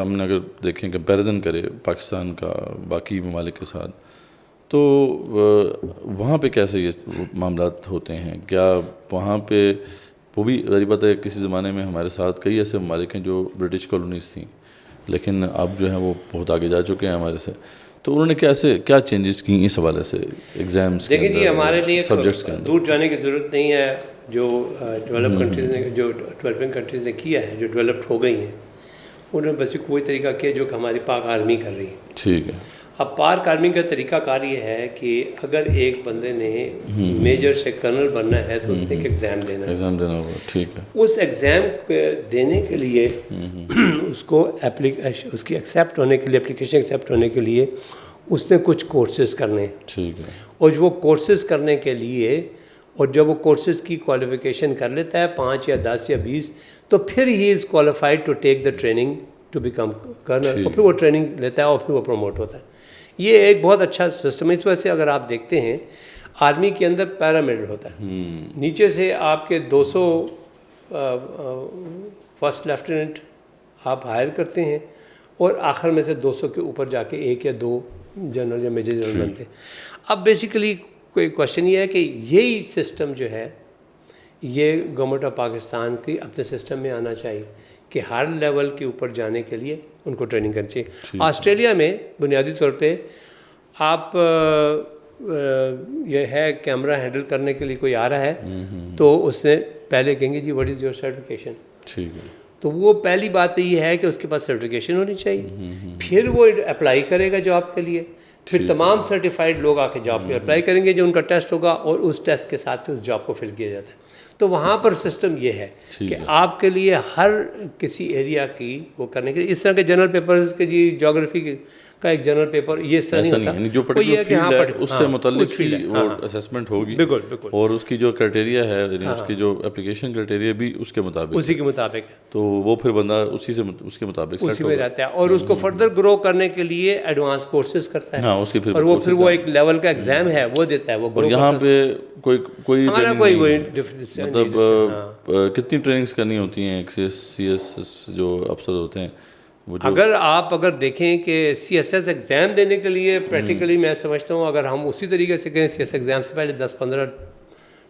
ہم نے اگر دیکھیں کمپیریزن کرے پاکستان کا باقی ممالک کے ساتھ, تو وہاں پہ کیسے یہ معاملات ہوتے ہیں؟ کیا وہاں پہ وہ بھی غریب بات ہے, کسی زمانے میں ہمارے ساتھ کئی ایسے ممالک ہیں جو برٹش کالونیز تھیں لیکن اب جو ہیں وہ بہت آگے جا چکے ہیں ہمارے سے, تو انہوں نے کیا چینجز کی اس حوالے سے ایگزامس کے دیکھیں جی, ہمارے لیے سبجیکٹس کے اندر دور جانے کی ضرورت نہیں ہے. جو ڈیولپ کنٹریز نے, جو ڈیولپنگ کنٹریز نے کیا ہے, جو ڈیولپڈ ہو گئی ہیں, انہوں نے بس کوئی طریقہ کیا جو کہ ہماری پاک آرمی کر رہی ہے. ٹھیک ہے. اب پاک آرمی کا طریقہ کار یہ ہے کہ اگر ایک بندے نے میجر سے کرنل بننا ہے تو اس نے ایک ایگزام دینا ہوگا. ٹھیک ہے. اس ایگزام دینے کے لیے اس کو اس کی ایکسیپٹ ہونے کے لیے, اپلیکیشن ایکسیپٹ ہونے کے لیے اس نے کچھ کورسز کرنے. ٹھیک ہے. اور وہ کورسز کرنے کے لیے, اور جب وہ کورسز کی کوالیفیکیشن کر لیتا ہے 5 یا 10 یا 20, تو پھر he is qualified to take the training to become colonel, اور پھر وہ ٹریننگ لیتا ہے اور پھر وہ پروموٹ ہوتا ہے. یہ ایک بہت اچھا سسٹم ہے. اس وجہ سے اگر آپ دیکھتے ہیں آرمی کے اندر پیرامڈ ہوتا ہے, نیچے سے آپ کے 200 فرسٹ لیفٹیننٹ آپ ہائر کرتے ہیں, اور آخر میں سے 200 کے اوپر جا کے 1 یا 2 جنرل یا میجر جنرل بنتے ہیں. اب بیسیکلی کوئی کوشچن یہ ہے کہ یہی سسٹم جو ہے یہ گورنمنٹ آف پاکستان کی اپنے سسٹم میں آنا چاہیے کہ ہر لیول کے اوپر جانے کے لیے ان کو ٹریننگ کرنی چاہیے. آسٹریلیا میں بنیادی طور پہ آپ یہ ہے کیمرہ ہینڈل کرنے کے لیے کوئی آ رہا ہے تو اس نے پہلے کہیں گے جی واٹ از یور سرٹیفکیشن. ٹھیک ہے. تو وہ پہلی بات یہ ہے کہ اس کے پاس سرٹیفکیشن ہونی چاہیے. پھر وہ اپلائی کرے گا جاب کے لیے, پھر تمام سرٹیفائڈ لوگ آ کے جاب پہ اپلائی کریں گے, جو ان کا ٹیسٹ ہوگا, اور اس ٹیسٹ کے ساتھ اس جاب کو فل کیا جاتا ہے. تو وہاں پر سسٹم یہ ہے کہ آپ کے لیے ہر کسی ایریا کی وہ کرنے کے لیے, اس طرح کے جنرل پیپرز کے جی جغرافی کا ایک جنرل پیپر یہ اس طرح نہیں ہوتا. جو پرٹیکولر فیلڈ ہے اس سے متعلق ہی وہ اسیسمنٹ ہوگی. بالکل بالکل. اور اس کی جو کرائٹیریا ہے, یعنی اس کی جو اپلیکیشن کرائٹیریا بھی اس کے مطابق, اسی کے مطابق ہے, تو وہ پھر بندہ اسی سے اس کے مطابق اسی میں رہتا ہے. اور اس کو فردر گرو کرنے کے لیے ایڈوانس کورسز کرتا ہے. ہاں, اس کی اور وہ پھر وہ ایک لیول کا ایگزام ہے وہ دیتا ہے. وہ اور یہاں پہ کوئی ہمارا کوئی ڈفرینس مطلب کتنی ٹریننگز کرنی ہوتی ہیں سی ایس ایس جو افسر ہوتے ہیں؟ اگر آپ دیکھیں کہ CSS ایگزام دینے کے لیے پریکٹیکلی میں سمجھتا ہوں اگر ہم اسی طریقے سے کریں CSS ایگزام سے پہلے 10-15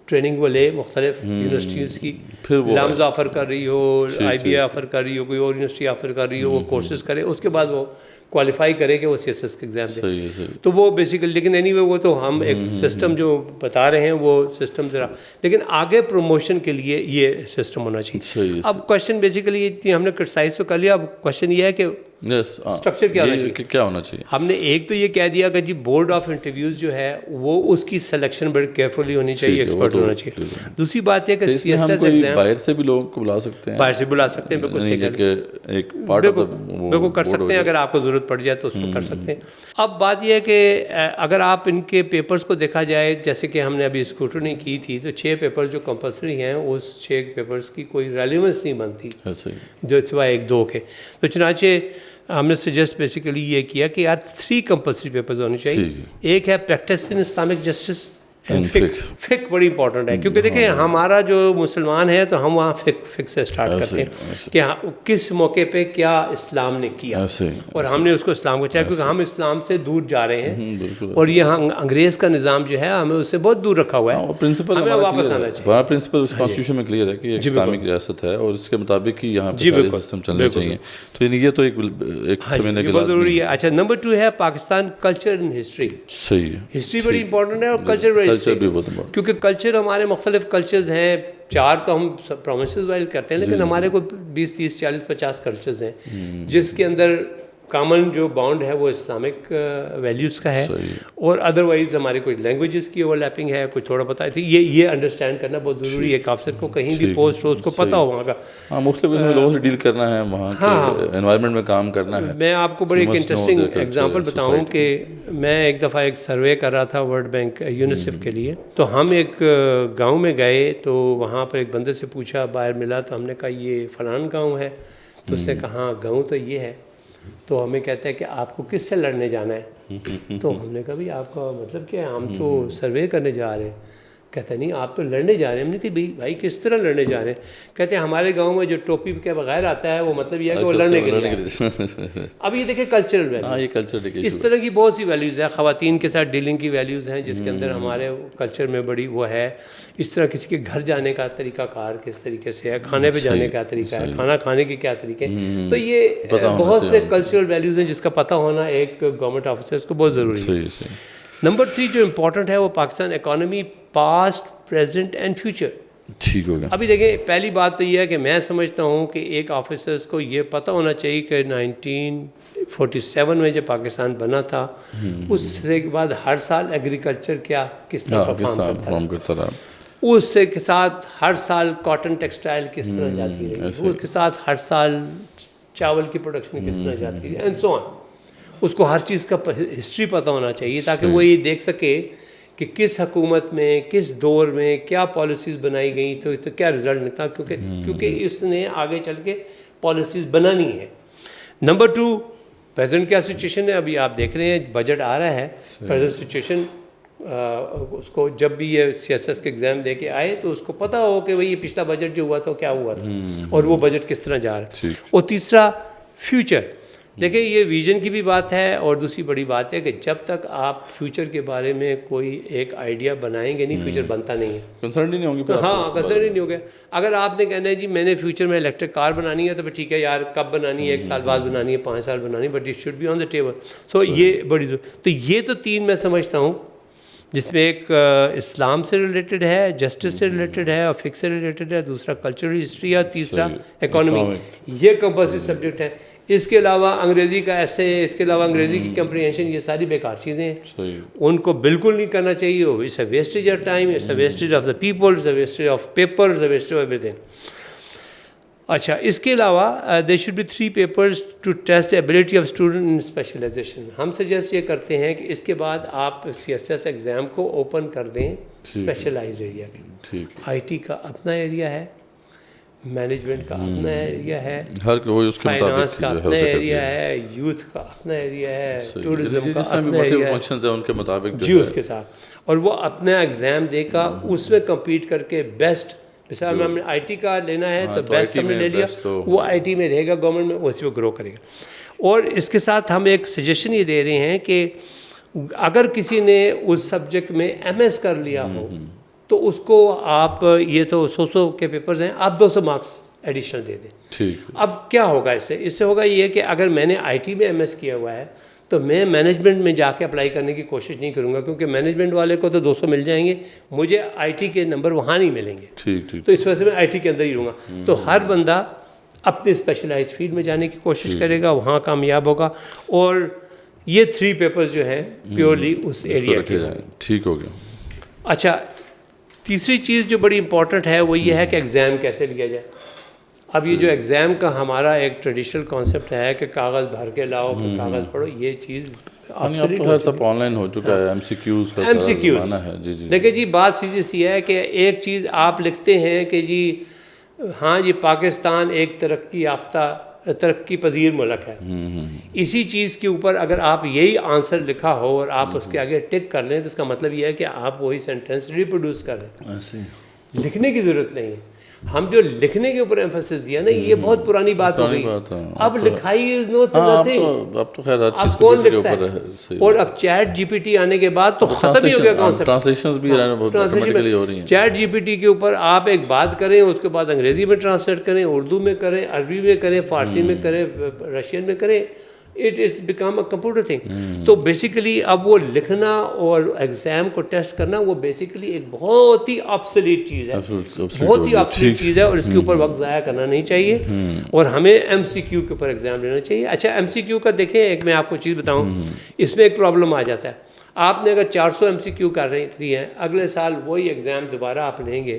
ٹریننگ وہ لے مختلف یونیورسٹیز کی, لامز آفر کر رہی ہو, IBA آفر کر رہی ہو, کوئی اور یونیورسٹی آفر کر رہی ہو, وہ کورسز کرے, اس کے بعد وہ کوالیفائی کرے کہ وہ CSS کے ایگزام دے. تو وہ بیسیکلی, لیکن اینی وے وہ تو ہم ایک سسٹم جو بتا رہے ہیں وہ سسٹم ذرا, لیکن آگے پروموشن کے لیے یہ سسٹم ہونا چاہیے. اب کوشچن بیسیکلی ہم نے کرٹیسائز تو کر لیا, اب کوشچن یہ ہے کہ اسٹرکچر کیا ہونا چاہیے. ہم نے ایک تو یہ کہہ دیا کہ جی بورڈ آف انٹرویوز جو ہے وہ اس کی سلیکشن بڑی کیئرفلی ہونی چاہیے, ایکسپرٹ ہونا چاہیے. دوسری بات یہ کہ CSS ایگزام باہر سے بھی لوگوں کو بلا سکتے ہیں, باہر سے بلا سکتے ہیں, بالکل کر سکتے ہیں, اگر آپ کو ضرورت پڑ جائے تو اس کو کر سکتے ہیں. اب بات یہ ہے کہ اگر آپ ان کے پیپرز کو دیکھا جائے, جیسے کہ ہم نے ابھی اسکروٹنی کی تھی, تو 6 پیپر جو کمپلسری ہیں اس 6 پیپرز کی کوئی ریلیونس نہیں بنتی جو سوائے 1-2 کے. تو چنانچہ ہم نے سجیسٹ بیسیکلی یہ کیا کہ یار 3 کمپلسری پیپرز ہونے چاہیے. ایک ہے practice in Islamic justice and فقہ بڑی امپورٹنٹ ہے, کیونکہ دیکھیں ہمارا جو مسلمان ہے تو ہم وہاں فقہ سے اسٹارٹ کرتے ہیں کہ کس موقع پہ کیا اسلام نے کیا, اور ہم نے اس کو اسلام کو چاہیے, کیونکہ ہم اسلام سے دور جا رہے ہیں, اور یہ انگریز کا نظام جو ہے ہمیں اس سے بہت دور رکھا ہوا ہے, ہمیں واپس آنا چاہیے. ہمارا پرنسپل کانسٹیٹیوشن میں کلیئر ہے کہ ایک اسلامک ریاست ہے اور اس کے مطابق ہی یہاں پہ سسٹم چلنے چاہیے, تو یہ تو ایک سمجھنے کے بہت ضروری ہے. اچھا نمبر 2 ہے پاکستان کلچر اینڈ ہسٹری. صحیح ہے, ہسٹری بڑی امپورٹنٹ ہے اور کلچر بڑی, کیونکہ کلچر ہمارے مختلف کلچرز ہیں. 4 تو ہم پروونسز وائل کرتے ہیں, لیکن ہمارے کو 20 30 40 50 کلچرز ہیں, جس کے اندر کامن جو باؤنڈ ہے وہ اسلامک ویلیوز کا ہے, اور ادروائز ہمارے کوئی لینگویجز کی اوور لیپنگ ہے, کوئی تھوڑا پتہ ہے. یہ انڈرسٹینڈ کرنا بہت ضروری ہے. ایک آفسر کو کہیں بھی پوسٹ ہو اس کو پتہ ہو وہاں کا, ہاں مختلف لوگوں سے ڈیل کرنا ہے, وہاں کے انوائرمنٹ میں کام کرنا ہے. میں آپ کو بڑی ایک انٹرسٹنگ ایگزامپل بتاؤں کہ میں ایک دفعہ ایک سروے کر رہا تھا ورلڈ بینک یونیسیف کے لیے, تو ہم ایک گاؤں میں گئے, تو وہاں پر ایک بندے سے پوچھا, باہر ملا, تو ہم نے کہا یہ فلان گاؤں ہے, تو اس نے کہا ہاں گاؤں تو یہ ہے. تو ہمیں کہتا ہے کہ آپ کو کس سے لڑنے جانا ہے, تو ہم نے کہا بھائی آپ کا مطلب کیا ہے, ہم تو سروے کرنے جا رہے ہیں. کہتا نہیں آپ تو لڑنے جا رہے ہیں. ہم نے کہا بھائی کس طرح لڑنے جا رہے ہیں؟ کہتے ہیں ہمارے گاؤں میں جو ٹوپی کے بغیر آتا ہے وہ مطلب یہ ہے کہ وہ لڑنے کے لیے. اب یہ دیکھیں کلچرل ویلیوز, اس طرح کی بہت سی ویلیوز ہیں. خواتین کے ساتھ ڈیلنگ کی ویلیوز ہیں جس کے اندر ہمارے کلچر میں بڑی وہ ہے. اس طرح کسی کے گھر جانے کا طریقہ کار کس طریقے سے ہے, کھانے پہ جانے کا طریقہ ہے, کھانا کھانے کے کیا طریقے. تو یہ بہت سے کلچرل ویلیوز ہیں جس کا پتہ ہونا ایک گورنمنٹ آفیسرس کو بہت ضروری ہے. نمبر 3 جو امپورٹنٹ ہے وہ Pakistan economy past present and future. ٹھیک ہو گیا. ابھی دیکھیں پہلی بات تو یہ ہے کہ میں سمجھتا ہوں کہ ایک آفیسرس کو یہ پتہ ہونا چاہیے کہ 1947 میں جب پاکستان بنا تھا اس سے کے بعد ہر سال ایگریکلچر کیا کس طرح پرفارم کرتا رہا, اس کے ساتھ ہر سال کاٹن ٹیکسٹائل کس طرح جاتی رہی, اس کے ساتھ ہر سال چاول کی پروڈکشن کس طرح جاتی رہی, اینڈ سو آن. اس کو ہر چیز کا ہسٹری پتہ ہونا چاہیے تاکہ وہ یہ دیکھ سکے کہ کس حکومت میں کس دور میں کیا پالیسیز بنائی گئیں تو کیا رزلٹ نکلا, کیونکہ اس نے آگے چل کے پالیسیز بنانی ہے. نمبر 2 پریزنٹ کیا سچویشن ہے. ابھی آپ دیکھ رہے ہیں بجٹ آ رہا ہے, پریزنٹ سچویشن اس کو جب بھی یہ CSS کے ایگزام دے کے آئے تو اس کو پتہ ہو کہ بھئی یہ پچھلا بجٹ جو ہوا تھا کیا ہوا تھا اور وہ بجٹ کس طرح جا رہا ہے. اور تیسرا فیوچر. دیکھیں یہ ویژن کی بھی بات ہے, اور دوسری بڑی بات ہے کہ جب تک آپ فیوچر کے بارے میں کوئی ایک آئیڈیا بنائیں گے نہیں, فیوچر بنتا نہیں ہے, کنسرن ہی نہیں ہوں گی. ہاں کنسرن ہی نہیں ہوگا. اگر آپ نے کہنا ہے جی میں نے فیوچر میں الیکٹرک کار بنانی ہے تو پھر ٹھیک ہے یار کب بنانی ہے, 1 سال بعد بنانی ہے, 5 سال بنانی ہے, but it should be on the table. تو یہ بڑی تو یہ تو 3 میں سمجھتا ہوں جس میں ایک اسلام سے ریلیٹڈ ہے, جسٹس سے ریلیٹڈ ہے اور فقہ سے ریلیٹڈ ہے, دوسرا کلچرل ہسٹری ہے, تیسرا اکانومی. یہ کمپلسری سبجیکٹ ہیں. اس کے علاوہ انگریزی کا ایسے, اس کے علاوہ انگریزی کی کمپریہنشن, یہ ساری بیکار چیزیں ہیں, ان کو بالکل نہیں کرنا چاہیے. It's a wastage of time, it's a wastage of the people, it's a wastage of paper, it's a wastage of everything. اچھا اس کے علاوہ there should be 3 papers to test the ability of student in specialization. ہم suggest یہ کرتے ہیں کہ اس کے بعد آپ CSS ایگزام کو اوپن کر دیں اسپیشلائز ایریا کے. IT کا اپنا ایریا ہے, مینجمنٹ کا اپنا ایریا ہے, فائنانس کا اپنا ایریا ہے, یوتھ کا اپنا ایریا ہے, ٹورزم کا اپنا ایریا ہے ان کے مطابق جی اس کے ساتھ, اور وہ اپنا ایگزام دے گا, اس میں کمپیٹ کر کے بیسٹ. مثال میں ہم نے IT کا لینا ہے تو بیسٹ ہم نے لے لیا, وہ IT میں رہے گا گورنمنٹ میں, وہ اسی پہ گرو کرے گا. اور اس کے ساتھ ہم ایک سجیشن یہ دے رہے ہیں کہ اگر کسی نے اس سبجیکٹ میں MS کر لیا ہو تو اس کو آپ, یہ تو 100 کے پیپرز ہیں, آپ 200 مارکس ایڈیشنل دے دیں. اب کیا ہوگا اس سے ہوگا یہ کہ اگر میں نے IT میں MS کیا ہوا ہے تو میں مینجمنٹ میں جا کے اپلائی کرنے کی کوشش نہیں کروں گا, کیونکہ مینجمنٹ والے کو تو 200 مل جائیں گے, مجھے IT کے نمبر وہاں نہیں ملیں گے. تو اس وجہ سے میں IT کے اندر ہی رہوں گا. تو ہر بندہ اپنے اسپیشلائز فیلڈ میں جانے کی کوشش کرے گا, وہاں کامیاب ہوگا. اور یہ 3 پیپرز جو ہیں پیورلی اس ایریا کے. ٹھیک ہو گیا. اچھا تیسری چیز جو بڑی امپورٹنٹ ہے وہ یہ ہے کہ ایگزام کیسے لیا جائے. اب یہ جو ایگزام کا ہمارا ایک ٹریڈیشنل کانسیپٹ ہے کہ کاغذ بھر کے لاؤ پھر کاغذ پڑھو, یہ چیز اب تو سب آن لائن ہو چکا ہے. MCQs کا زمانہ ہے. جی دیکھیں جی بات سیدھی سی ہے کہ ایک چیز آپ لکھتے ہیں کہ جی ہاں جی پاکستان ایک ترقی یافتہ ترقی پذیر ملک ہے. اسی چیز کے اوپر اگر آپ یہی آنسر لکھا ہو اور آپ اس کے آگے ٹک کر لیں تو اس کا مطلب یہ ہے کہ آپ وہی سینٹینس ریپروڈیوس کر رہے ہیں. لکھنے کی ضرورت نہیں ہے. ہم جو لکھنے کے اوپر ایمفیسس دیا نا یہ بہت پرانی بات ہو گئی. اب لکھائی از نو نتھنگ. اب تو خیر ہر چیز اب کون لکھتا ہے؟ اور اب چیٹ جی پی ٹی آنے کے بعد تو ختم ہی ہو گیا کانسیپٹ. ٹرانسلیشنز بھی آٹومیٹکلی ہو رہی ہیں. چیٹ جی پی ٹی کے اوپر آپ ایک بات کریں اس کے بعد انگریزی میں ٹرانسلیٹ کریں, اردو میں کریں, عربی میں کریں, فارسی میں کریں, رشین میں کریں, it is become a computer thing. تو بیسیکلی اب وہ لکھنا اور ایگزام کو ٹیسٹ کرنا وہ بیسیکلی ایک بہت ہی آبسلیٹ چیز ہے, بہت ہی آبسلیٹ چیز ہے, اور اس کے اوپر وقت ضائع کرنا نہیں چاہیے. اور ہمیں ایم سی کیو کے اوپر ایگزام لینا چاہیے. اچھا ایم سی کیو کا دیکھیں, ایک میں آپ کو چیز بتاؤں, اس میں ایک پرابلم آ جاتا ہے. آپ نے اگر 400 ایم سی کیو کر رہی ہیں, اگلے سال وہی ایگزام دوبارہ آپ لیں گے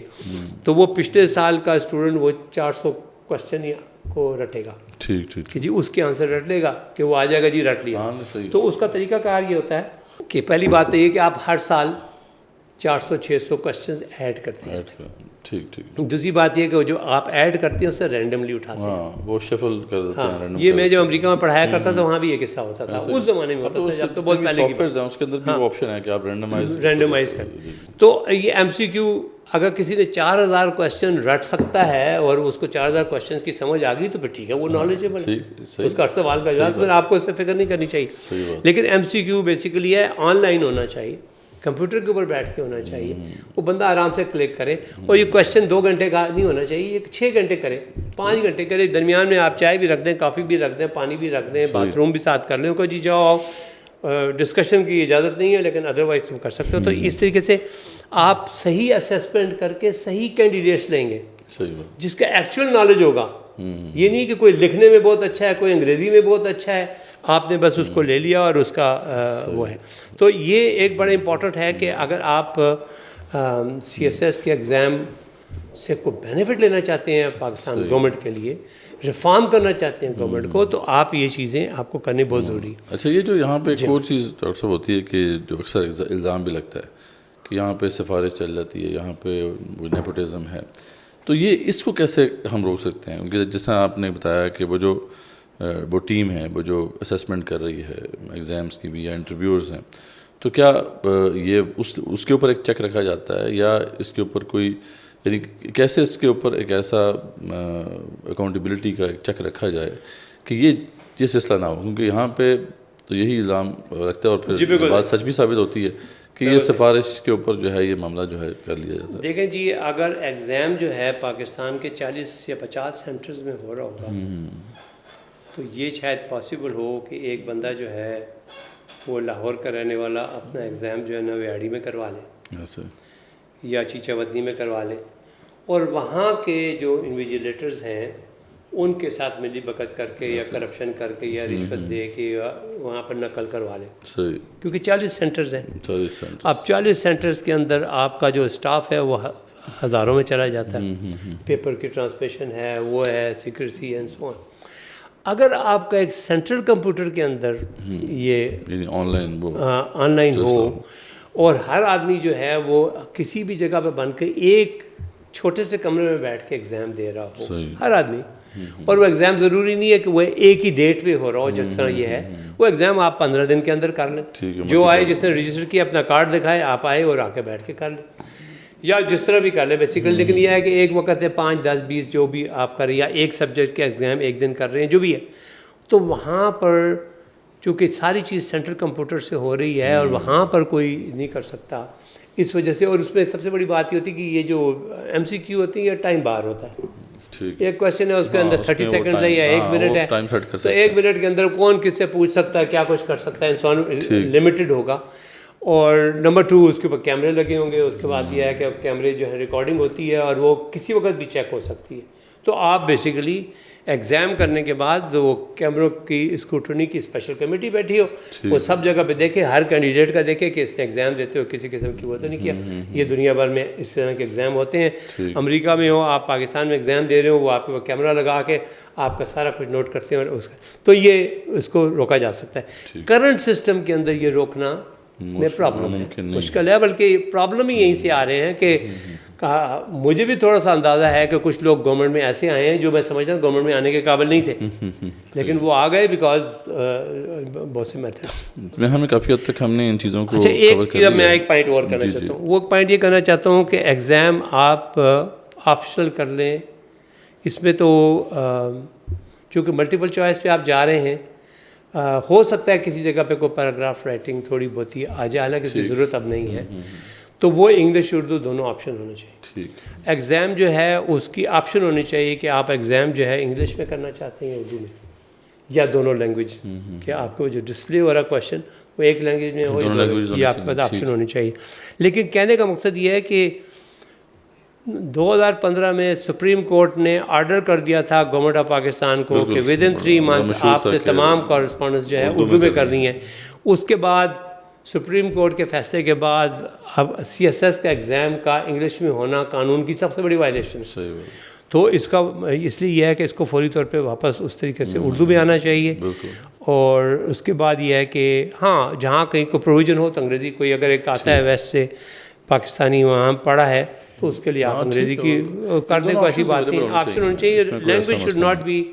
تو وہ پچھلے سال کا اسٹوڈنٹ وہ 400 کوشچن کو رٹے گا. ٹھیک کہ جی اس کے آنسر رٹ لے گا کہ وہ آ جائے گا جی رٹ لیا. تو اس کا طریقہ کار یہ ہوتا ہے کہ پہلی بات تو یہ کہ آپ ہر سال 400-600 کوشچنز ایڈ کرتے ہیں. ٹھیک. دوسری بات یہ کہ جو آپ ایڈ کرتے ہیں اسے رینڈملی اٹھاتے ہیں, وہ شفل کر دیتے ہیں. یہ میں جب امریکہ میں پڑھایا کرتا تھا وہاں بھی یہ قصہ ہوتا تھا. اس زمانے میں ہوتا تھا جب تو بہت پہلے کی سافٹ ویئر ہیں اس کے اندر بھی وہ آپشن ہے کہ آپ رینڈمائز کریں. تو یہ ایم سی کیو اگر کسی نے 4000 کوشچن رٹ سکتا ہے اور اس کو 4000 کوشچن کی سمجھ آ گئی تو پھر ٹھیک ہے, وہ نالجیبل ہے, اس کا سوال کا جواب, پھر آپ کو اس سے فکر نہیں کرنی چاہیے. لیکن ایم سی کیو بیسیکلی ہے آن لائن ہونا چاہیے, کمپیوٹر کے اوپر بیٹھ کے ہونا چاہیے, وہ بندہ آرام سے کلک کرے. اور یہ کوشچن 2 گھنٹے کا نہیں ہونا چاہیے, یہ 6 گھنٹے کرے, 5 گھنٹے کرے, درمیان میں آپ چائے بھی رکھ دیں, کافی بھی رکھ دیں, پانی بھی رکھ دیں, باتھ روم بھی ساتھ کر لیں, کہ جی جاؤ ڈسکشن کی اجازت نہیں ہے لیکن ادروائز تم کر سکتے ہو. تو اس طریقے سے آپ صحیح اسیسمنٹ کر کے صحیح کینڈیڈیٹس لیں گے جس کا ایکچوئل نالج ہوگا. یہ نہیں کہ کوئی لکھنے میں بہت اچھا ہے, کوئی انگریزی میں بہت اچھا ہے, آپ نے بس اس کو لے لیا اور اس کا وہ ہے. تو یہ ایک بڑا امپورٹنٹ ہے کہ اگر آپ سی ایس ایس کے ایگزام سے کوئی بینیفٹ لینا چاہتے ہیں پاکستان گورنمنٹ کے لیے, ریفارم کرنا چاہتے ہیں گورنمنٹ کو, تو آپ یہ چیزیں آپ کو کرنی بہت ضروری ہے. اچھا, یہ جو یہاں پہ ایک اور چیز ڈاکٹر صاحب ہوتی ہے کہ جو اکثر الزام بھی لگتا ہے کہ یہاں پہ سفارش چل جاتی ہے, یہاں پہ نیپوٹزم ہے, تو یہ اس کو کیسے ہم روک سکتے ہیں؟ کیونکہ جس طرح آپ نے بتایا کہ وہ ٹیم ہے وہ جو اسیسمنٹ کر رہی ہے ایگزامس کی بھی یا انٹرویورز ہیں, تو کیا یہ اس کے اوپر ایک چیک رکھا جاتا ہے یا اس کے اوپر کوئی, یعنی کیسے اس کے اوپر ایک ایسا اکاؤنٹیبلٹی کا ایک چیک رکھا جائے کہ یہ سلسلہ نہ ہو؟ کیونکہ یہاں پہ تو یہی الزام رکھتا ہے اور پھر بات سچ بھی ثابت ہوتی ہے کہ یہ سفارش کے اوپر جو ہے یہ معاملہ جو ہے کر لیا جاتا ہے. دیکھیں جی, اگر ایگزام جو ہے پاکستان کے 40 یا 50 سینٹرز میں ہو رہا ہوگا تو یہ شاید پاسبل ہو کہ ایک بندہ جو ہے وہ لاہور کا رہنے والا اپنا ایگزام جو ہے نا ویاڑی میں کروا لے یا چیچا ودنی میں کروا لے, اور وہاں کے جو انویجیلیٹرز ہیں ان کے ساتھ ملی بھگت کر کے یا کرپشن کر کے یا رشوت دے کے وہاں پر نقل کروا لیں. کیونکہ 40 سینٹرز ہیں. اب 40 سینٹرز کے اندر آپ کا جو اسٹاف ہے وہ ہزاروں میں چلا جاتا ہے, پیپر کی ٹرانسمیشن ہے, وہ ہے, سیکریسی اینڈ سو آن. اگر آپ کا ایک سینٹرل کمپیوٹر کے اندر یہ آن لائن ہو اور ہر آدمی جو ہے وہ کسی بھی جگہ پہ بن کے ایک چھوٹے سے کمرے میں بیٹھ کے ایگزام دے رہا ہو, ہر آدمی, اور وہ ایگزام ضروری نہیں ہے کہ وہ ایک ہی ڈیٹ پہ ہو رہا ہو جس طرح یہ ہے, وہ ایگزام آپ 15 دن کے اندر کر لیں, جو آئے جس نے رجسٹر کیا اپنا کارڈ دکھائے, آپ آئے اور آ کے بیٹھ کے کر لیں, یا جس طرح بھی کر لیں بیسیکلی. لیکن یہ ہے کہ ایک وقت ہے 5, 10, 20 جو بھی آپ کر رہے ہیں, یا ایک سبجیکٹ کے ایگزام ایک دن کر رہے ہیں, جو بھی ہے, تو وہاں پر چونکہ ساری چیز سینٹرل کمپیوٹر سے ہو رہی ہے اور وہاں پر کوئی نہیں کر سکتا اس وجہ سے. اور اس میں سب سے بڑی بات یہ ہوتی ہے کہ یہ جو ایم سی کیو ہوتی ہے یہ ٹائم بار ہوتا ہے. ایک کوشچن ہے اس کے اندر 30 سیکنڈ ہے یا 1 منٹ ہے, تو 1 منٹ کے اندر کون کس سے پوچھ سکتا ہے, کیا کچھ کر سکتا ہے, انسان لمیٹڈ ہوگا. اور نمبر 2 اس کے اوپر کیمرے لگے ہوں گے. اس کے بعد یہ ہے کہ کیمرے جو ہے ریکارڈنگ ہوتی ہے اور وہ کسی وقت بھی چیک ہو سکتی ہے. تو آپ بیسیکلی ایگزام کرنے کے بعد وہ کیمروں کی اسکروٹنی کی اسپیشل کمیٹی بیٹھی ہو, وہ سب جگہ پہ دیکھے, ہر کینڈیڈیٹ کا دیکھے کہ اس نے ایگزام دیتے ہو کسی قسم کی وہ تو نہیں کیا. یہ دنیا بھر میں اس طرح کے ایگزام ہوتے ہیں. امریکہ میں ہو, آپ پاکستان میں ایگزام دے رہے ہو, وہ آپ کو کیمرہ لگا کے آپ کا سارا کچھ نوٹ کرتے ہیں, اور تو یہ اس کو روکا جا سکتا ہے. کرنٹ سسٹم کے اندر یہ روکنا میں پرابلم ہے, مشکل ہے, بلکہ پرابلم ہی یہیں سے آ رہے ہیں کہ مجھے بھی تھوڑا سا اندازہ ہے کہ کچھ لوگ گورنمنٹ میں ایسے آئے ہیں جو میں سمجھتا ہوں گورنمنٹ میں آنے کے قابل نہیں تھے لیکن وہ آ گئے بیکاز بہت سے میتھڈ. ہمیں کافی حد تک ہم نے ان چیزوں کو اچھا ایک میں ایک پوائنٹ اور کرنا چاہتا ہوں. وہ پوائنٹ یہ کرنا چاہتا ہوں کہ ایگزام آپ آپشنل کر لیں. اس میں تو چونکہ ملٹیپل چوائس پہ آپ جا رہے ہیں ہو سکتا ہے کسی جگہ پہ کوئی پیراگراف رائٹنگ تھوڑی بہت ہی آ جائے حالانکہ اس کی ضرورت اب نہیں ہے تو وہ انگلش اردو دونوں آپشن ہونے چاہیے. ایگزام جو ہے اس کی آپشن ہونی چاہیے کہ آپ ایگزام جو ہے انگلش میں کرنا چاہتے ہیں اردو میں یا دونوں لینگویج کہ آپ کو جو ڈسپلے ہو رہا کویشچن وہ ایک لینگویج میں ہو یہ آپ کے پاس آپشن ہونی چاہیے. لیکن کہنے کا مقصد یہ ہے کہ 2015 میں سپریم کورٹ نے آرڈر کر دیا تھا گورنمنٹ آف پاکستان کو کہ ود ان 3 months آپ نے تمام کورسپونڈنس جو ہے اردو میں کرنی ہے. اس کے بعد سپریم کورٹ کے فیصلے کے بعد اب CSS کا ایگزام کا انگلش میں ہونا قانون کی سب سے بڑی وائلیشن ہے. تو اس کا اس لیے یہ ہے کہ اس کو فوری طور پہ واپس اس طریقے سے اردو میں آنا چاہیے. اور اس کے بعد یہ ہے کہ ہاں جہاں کہیں کو پروویژن ہو تو انگریزی کوئی اگر ایک آتا ہے ویسٹ سے پاکستانی وہاں پڑھا ہے تو اس کے لیے آپ انگریزی کی کر دیں کوئی ایسی بات نہیں. آپشن ہونی چاہیے. Language should not be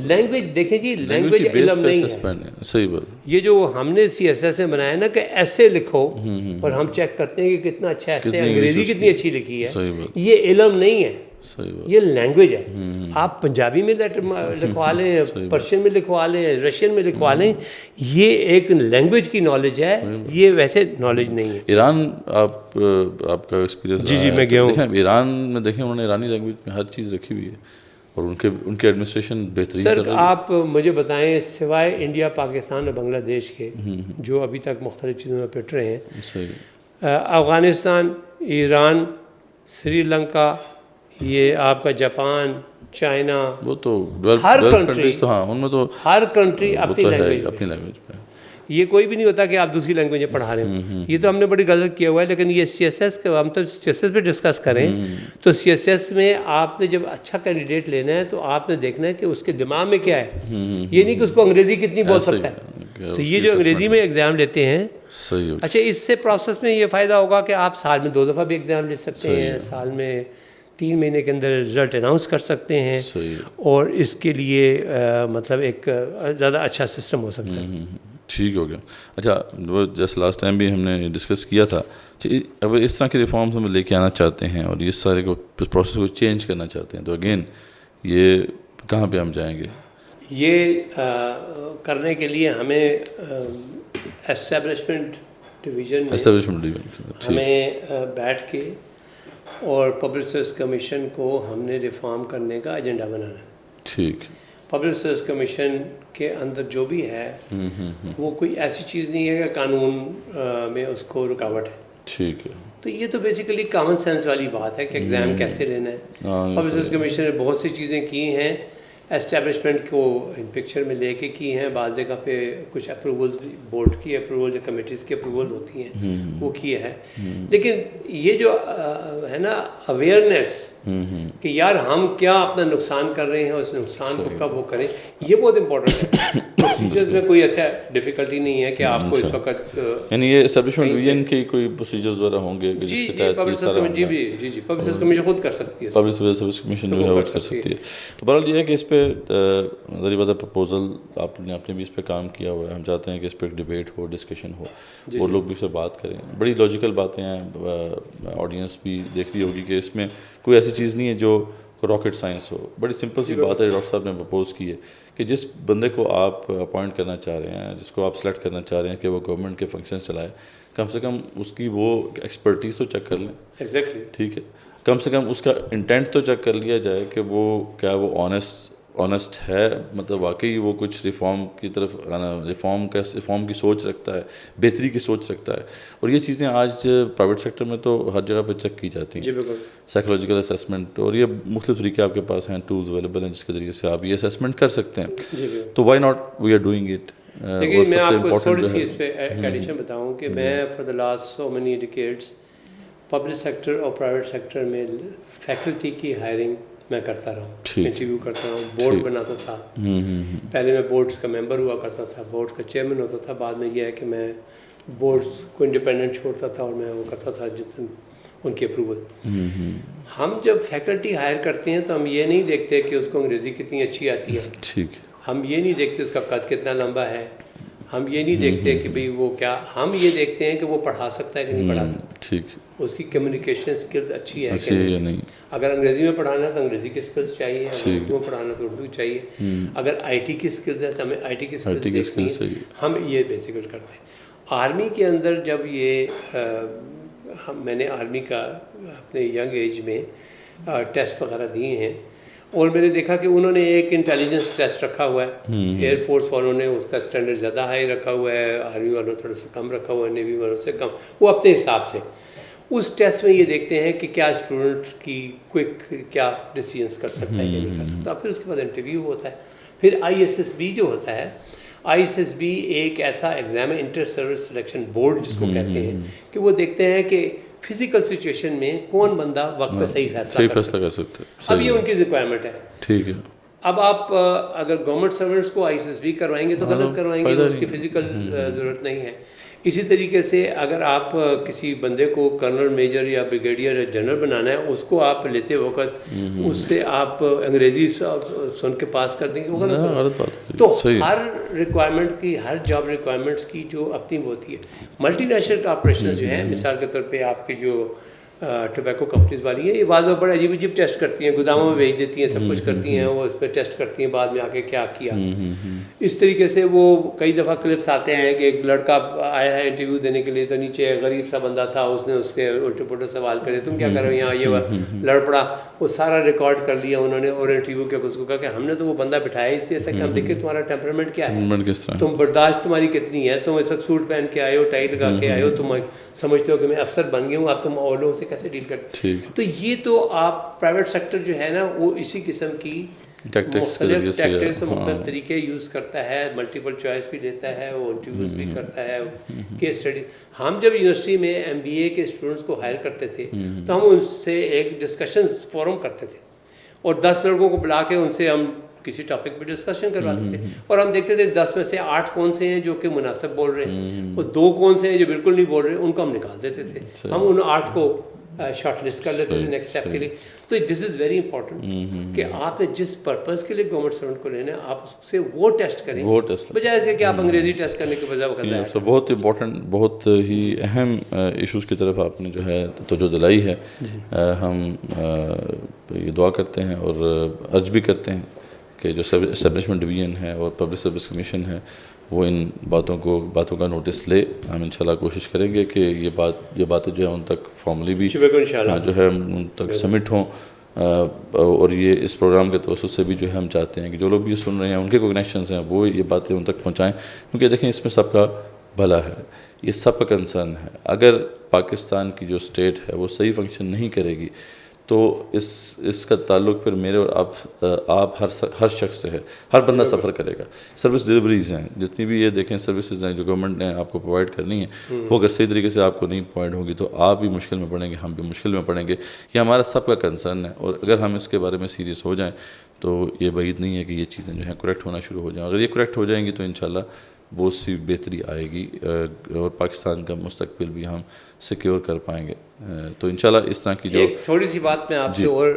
language دیکھیں جی لینگویج علم نہیں ہے. صحیح بات. یہ جو ہم نے CSS میں بنایا نا کہ ایسے لکھو اور ہم چیک کرتے ہیں کہ کتنا اچھا ایسے انگریزی کتنی اچھی لکھی ہے. یہ علم نہیں ہے یہ لینگویج ہے. آپ پنجابی میں لکھوا لیں پرشین میں لکھوا لیں رشین میں لکھوا لیں یہ ایک لینگویج کی نالج ہے یہ ویسے نالج نہیں ہے. ایران آپ کا ایکسپیرینس جی میں گیا ہوں ایران میں دیکھیں انہوں نے ایرانی لینگویج میں ہر چیز رکھی ہوئی ہے اور ان کے ایڈمنسٹریشن بہترین سر. آپ مجھے بتائیں سوائے انڈیا پاکستان اور بنگلہ دیش کے جو ابھی تک مختلف چیزوں میں پٹ رہے ہیں افغانستان ایران سری لنکا یہ آپ کا جاپان چائنا وہ تو ہر کنٹری ہاں ان میں تو ہر کنٹری اپنی لینگویج پہ یہ کوئی بھی نہیں ہوتا کہ آپ دوسری لینگویج میں پڑھا رہے ہیں. یہ تو ہم نے بڑی غلط کیا ہوا ہے. لیکن یہ CSS کے ہم تو CSS پہ ڈسکس کریں تو CSS میں آپ نے جب اچھا کینڈیڈیٹ لینا ہے تو آپ نے دیکھنا ہے کہ اس کے دماغ میں کیا ہے. یہ نہیں کہ اس کو انگریزی کتنی بول سکتا ہے. تو یہ جو انگریزی میں ایگزام لیتے ہیں اچھا اس سے پروسیس میں یہ فائدہ ہوگا کہ آپ سال میں 2 دفعہ بھی ایگزام لے سکتے ہیں. سال میں 3 مہینے کے اندر رزلٹ اناؤنس کر سکتے ہیں اور اس کے لیے مطلب ایک زیادہ اچھا سسٹم ہو سکتا ہے. ٹھیک ہو گیا. اچھا وہ جیسے لاسٹ ٹائم بھی ہم نے ڈسکس کیا تھا اگر اس طرح کے ریفارمز ہم لے کے آنا چاہتے ہیں اور اس سارے کو پروسیس کو چینج کرنا چاہتے ہیں تو اگین یہ کہاں پہ ہم جائیں گے؟ یہ کرنے کے لیے ہمیں اسٹیبلشمنٹ ڈویژن ہمیں بیٹھ کے اور پبلک سروس کمیشن کو ہم نے ریفارم کرنے کا ایجنڈا بنانا ہے. ٹھیک. پبلک سروس کمیشن کے اندر جو بھی ہے وہ کوئی ایسی چیز نہیں ہے کہ قانون میں اس کو رکاوٹ ہے. ٹھیک ہے. تو یہ تو بیسیکلی کامن سینس والی بات ہے کہ ایگزام کیسے لینا ہے. پبلک سروس کمیشن نے بہت سی چیزیں کی ہیں اسٹیبلشمنٹ کو پکچر میں لے کے کی ہیں. بعض جگہ پہ کچھ اپروولز بورڈ کی اپروول یا کمیٹیز کی اپروول ہوتی ہیں وہ کی ہے. لیکن یہ جو ہے نا اویئرنیس کہ یار ہم کیا اپنا نقصان کر رہے ہیں اور اس نقصان کو کب وہ کریں یہ بہت امپورٹنٹ ہے. پروسیجرز میں کوئی ایسا ڈیفیکلٹی نہیں ہے کہ آپ کو اس وقت یعنی یہ اسٹیبلشمنٹ ڈویژن کے کوئی پروسیجرز وغیرہ ہوں گے جی پبلک سروس کمیشن خود کر سکتی ہے. پبلک سروس کمیشن جو ہے وہ کر سکتی ہے. تو بہرحال یہ ہے کہ اس پہ ذریعہ بات پرپوزل آپ نے بھی اس پہ کام کیا ہوا ہے. ہم چاہتے ہیں کہ اس پہ ایک ڈبیٹ ہو ڈسکشن ہو اور لوگ بھی اس پہ بات کریں. بڑی لاجیکل باتیں ہیں آڈینس بھی دیکھ رہی ہوگی کہ اس میں کوئی ایسی چیز نہیں ہے جو راکٹ سائنس ہو. بڑی سمپل سی بات ہے ڈاکٹر صاحب نے پرپوز کی ہے کہ جس بندے کو آپ اپوائنٹ کرنا چاہ رہے ہیں جس کو آپ سلیکٹ کرنا چاہ رہے ہیں کہ وہ گورنمنٹ کے فنکشنز چلائے کم سے کم اس کی وہ ایکسپرٹیز تو چیک کر لیں. ایگزیکٹلی. ٹھیک ہے. کم سے کم اس کا انٹینٹ تو چیک کر لیا جائے کہ وہ کیا وہ آنیسٹ ہے مطلب واقعی وہ کچھ ریفارم کی طرف ریفارم کی سوچ رکھتا ہے بہتری کی سوچ رکھتا ہے. اور یہ چیزیں آج پرائیویٹ سیکٹر میں تو ہر جگہ پہ چیک کی جاتی ہیں. سائیکولوجیکل اسیسمنٹ اور یہ مختلف طریقے آپ کے پاس ہیں ٹولز اویلیبل ہیں جس کے ذریعے سے آپ یہ اسیسمنٹ کر سکتے ہیں. تو why not we are doing it. لیکن میں آپ کو تھوڑی سی اس پہ ایڈیشن بتاؤں کہ میں for the last so many decades public sector اور پرائیویٹ سیکٹر میں فیکلٹی کی ہائرنگ میں کرتا رہا ہوں. انٹرویو کرتا ہوں. بورڈ بناتا تھا. پہلے میں بورڈس کا ممبر ہوا کرتا تھا. بورڈ کا چیئرمین ہوتا تھا. بعد میں یہ ہے کہ میں بورڈس کو انڈیپینڈنٹ چھوڑتا تھا اور میں وہ کرتا تھا جتنے ان کی اپروول. ہم جب فیکلٹی ہائر کرتے ہیں تو ہم یہ نہیں دیکھتے کہ اس کو انگریزی کتنی اچھی آتی ہے, ٹھیک ہے, ہم یہ نہیں دیکھتے اس کا قد کتنا لمبا ہے, ہم یہ نہیں دیکھتے کہ بھئی وہ کیا, ہم یہ دیکھتے ہیں کہ وہ پڑھا سکتا ہے کہ نہیں پڑھا سکتا, ٹھیک, اس کی کمیونیکیشن سکلز اچھی ہے کہ اچھی یا نہیں. اگر انگریزی میں پڑھانا ہے تو انگریزی کی سکلز چاہیے, اگر اردو میں پڑھانا تو اردو چاہیے, اگر آئی ٹی کی سکلز ہے تو ہمیں آئی ٹی کی سکلز دیکھنی ہے. ہم یہ بیسیکلی کرتے ہیں. آرمی کے اندر جب یہ میں نے آرمی کا اپنے ینگ ایج میں ٹیسٹ وغیرہ دیے ہیں, اور میں نے دیکھا کہ انہوں نے ایک انٹیلیجنس ٹیسٹ رکھا ہوا ہے, ایئر فورس والوں نے اس کا اسٹینڈرڈ زیادہ ہائی رکھا ہوا ہے, آرمی والوں نے تھوڑا سا کم رکھا ہوا ہے, نیوی والوں سے کم, وہ اپنے حساب سے. اس ٹیسٹ میں یہ دیکھتے ہیں کہ کیا اسٹوڈنٹ کی کوئک کیا ڈیسیجنس کر سکتا ہے یا نہیں کر سکتا. پھر اس کے بعد انٹرویو ہوتا ہے. پھر ISSB جو ہوتا ہے, ISSB ایک ایسا ایگزام ہے, انٹر سروس سلیکشن بورڈ جس کو کہتے ہیں, کہ وہ دیکھتے ہیں کہ فزیکل سچویشن میں کون بندہ وقت پہ صحیح فیصلہ کر سکتا ہے. اب یہ ان کی ریکوائرمنٹ ہے. ٹھیک ہے. اب آپ اگر گورنمنٹ سرونٹس کو ISSB کروائیں گے تو غلط کروائیں گے, اس کی فزیکل ضرورت نہیں ہے. اسی طریقے سے اگر آپ کسی بندے کو کرنل میجر یا بریگیڈیئر یا جنرل بنانا ہے, اس کو آپ لیتے وقت اس سے آپ انگریزی سن کے پاس کر دیں گے, وہ غلط بات. تو ہر ریکوائرمنٹ کی, ہر جاب ریکوائرمنٹس کی جو اپنی وہ ہوتی ہے. ملٹی نیشنل کارپوریشنز جو ہیں, مثال کے طور پہ آپ کی جو ٹوبیکو کمپنیز والی ہیں, یہ بعض بڑے عجیب عجیب ٹیسٹ کرتی ہیں, گوداموں میں بھیج دیتی ہیں, سب کچھ کرتی ہیں, وہ اس پہ ٹیسٹ کرتی ہیں بعد میں آ کے کیا کیا. اس طریقے سے وہ کئی دفعہ کلپس آتے ہیں کہ ایک لڑکا آیا ہے انٹرویو دینے کے لیے, تو نیچے غریب سا بندہ تھا, اس نے اس کے الٹے پلٹے سوال کرے, تم کیا کر رہے ہو یہاں, یہ لڑ پڑا. وہ سارا ریکارڈ کر لیا انہوں نے, اور انٹرویو کے اس کو کہا کہ ہم نے تو وہ بندہ بٹھایا اس لیے تھا کہ ہم دیکھیں تمہارا ٹیمپرامنٹ کیا ہے, تم برداشت تمہاری کتنی ہے, تم ایسا سوٹ پہن کے آئے ہو, ٹائی لگا کے آئے ہو, تم سمجھتے ہو کہ میں افسر بن گیا ہوں, اب تم اور لوگوں سے کیسے ڈیل کرتے. تو یہ تو آپ پرائیویٹ سیکٹر جو ہے نا, وہ اسی قسم کی مختلف ٹیکٹکس, مختلف طریقے یوز کرتا ہے, ملٹیپل چوائس بھی دیتا ہے, وہ انٹرویوز بھی کرتا ہے, کیس اسٹڈی. ہم جب یونیورسٹی میں MBA کے اسٹوڈنٹس کو ہائر کرتے تھے تو ہم ان سے ایک ڈسکشنز فورم کرتے تھے, اور 10 لڑکوں کو بلا کے ان سے ہم کسی ٹاپک پہ ڈسکشن کرواتے تھے, اور ہم دیکھتے تھے 10 میں سے 8 کون سے ہیں جو کہ مناسب بول رہے ہیں, اور 2 کون سے ہیں جو بالکل نہیں بول رہے, ان کو ہم نکال دیتے تھے. ہم ان 8 کو شارٹ لسٹ کر لیتے تھے نیکسٹ اسٹیپ کے لیے. تو دس از ویری امپورٹنٹ کہ آپ نے جس پرپز کے لیے گورنمنٹ سرونٹ کو لینا ہے, آپ اس سے وہ ٹیسٹ کریں, بجائے سے کہ آپ انگریزی ٹیسٹ کرنے کے بجائے وقت. بہت امپورٹنٹ, بہت ہی اہم ایشوز کی طرف آپ نے جو ہے توجہ دلائی ہے. ہم یہ دعا کرتے ہیں اور عرض بھی کرتے ہیں کہ جو اسٹیبلشمنٹ ڈویژن ہے اور پبلک سروس کمیشن ہے, وہ ان باتوں کا نوٹس لے. ہم انشاءاللہ کوشش کریں گے کہ یہ باتیں جو ہے ان تک فارملی بھی جو ہے ان تک سبمٹ ہوں, اور یہ اس پروگرام کے توسط سے بھی جو ہے ہم چاہتے ہیں کہ جو لوگ بھی سن رہے ہیں, ان کے کوئی کنیکشنز ہیں, وہ یہ باتیں ان تک پہنچائیں, کیونکہ دیکھیں اس میں سب کا بھلا ہے, یہ سب کا کنسرن ہے. اگر پاکستان کی جو اسٹیٹ ہے وہ صحیح فنکشن نہیں کرے گی تو اس کا تعلق پھر میرے اور آپ ہر شخص سے ہے, ہر بندہ سفر کرے گا. سروس ڈلیوریز ہیں جتنی بھی, یہ دیکھیں سروسز ہیں جو گورنمنٹ نے آپ کو پرووائڈ کرنی ہے, وہ اگر صحیح طریقے سے آپ کو نہیں پرووائڈ ہوگی تو آپ بھی مشکل میں پڑیں گے, ہم بھی مشکل میں پڑیں گے. یہ ہمارا سب کا کنسرن ہے, اور اگر ہم اس کے بارے میں سیریس ہو جائیں تو یہ بعید نہیں ہے کہ یہ چیزیں جو ہیں کریکٹ ہونا شروع ہو جائیں. اگر یہ کریکٹ ہو جائیں گی تو انشاءاللہ بہت سی بہتری آئے گی, اور پاکستان کا مستقبل بھی ہم سیکیور کر پائیں گے. تو انشاءاللہ اس طرح کی جو ایک تھوڑی سی بات میں آپ سے اور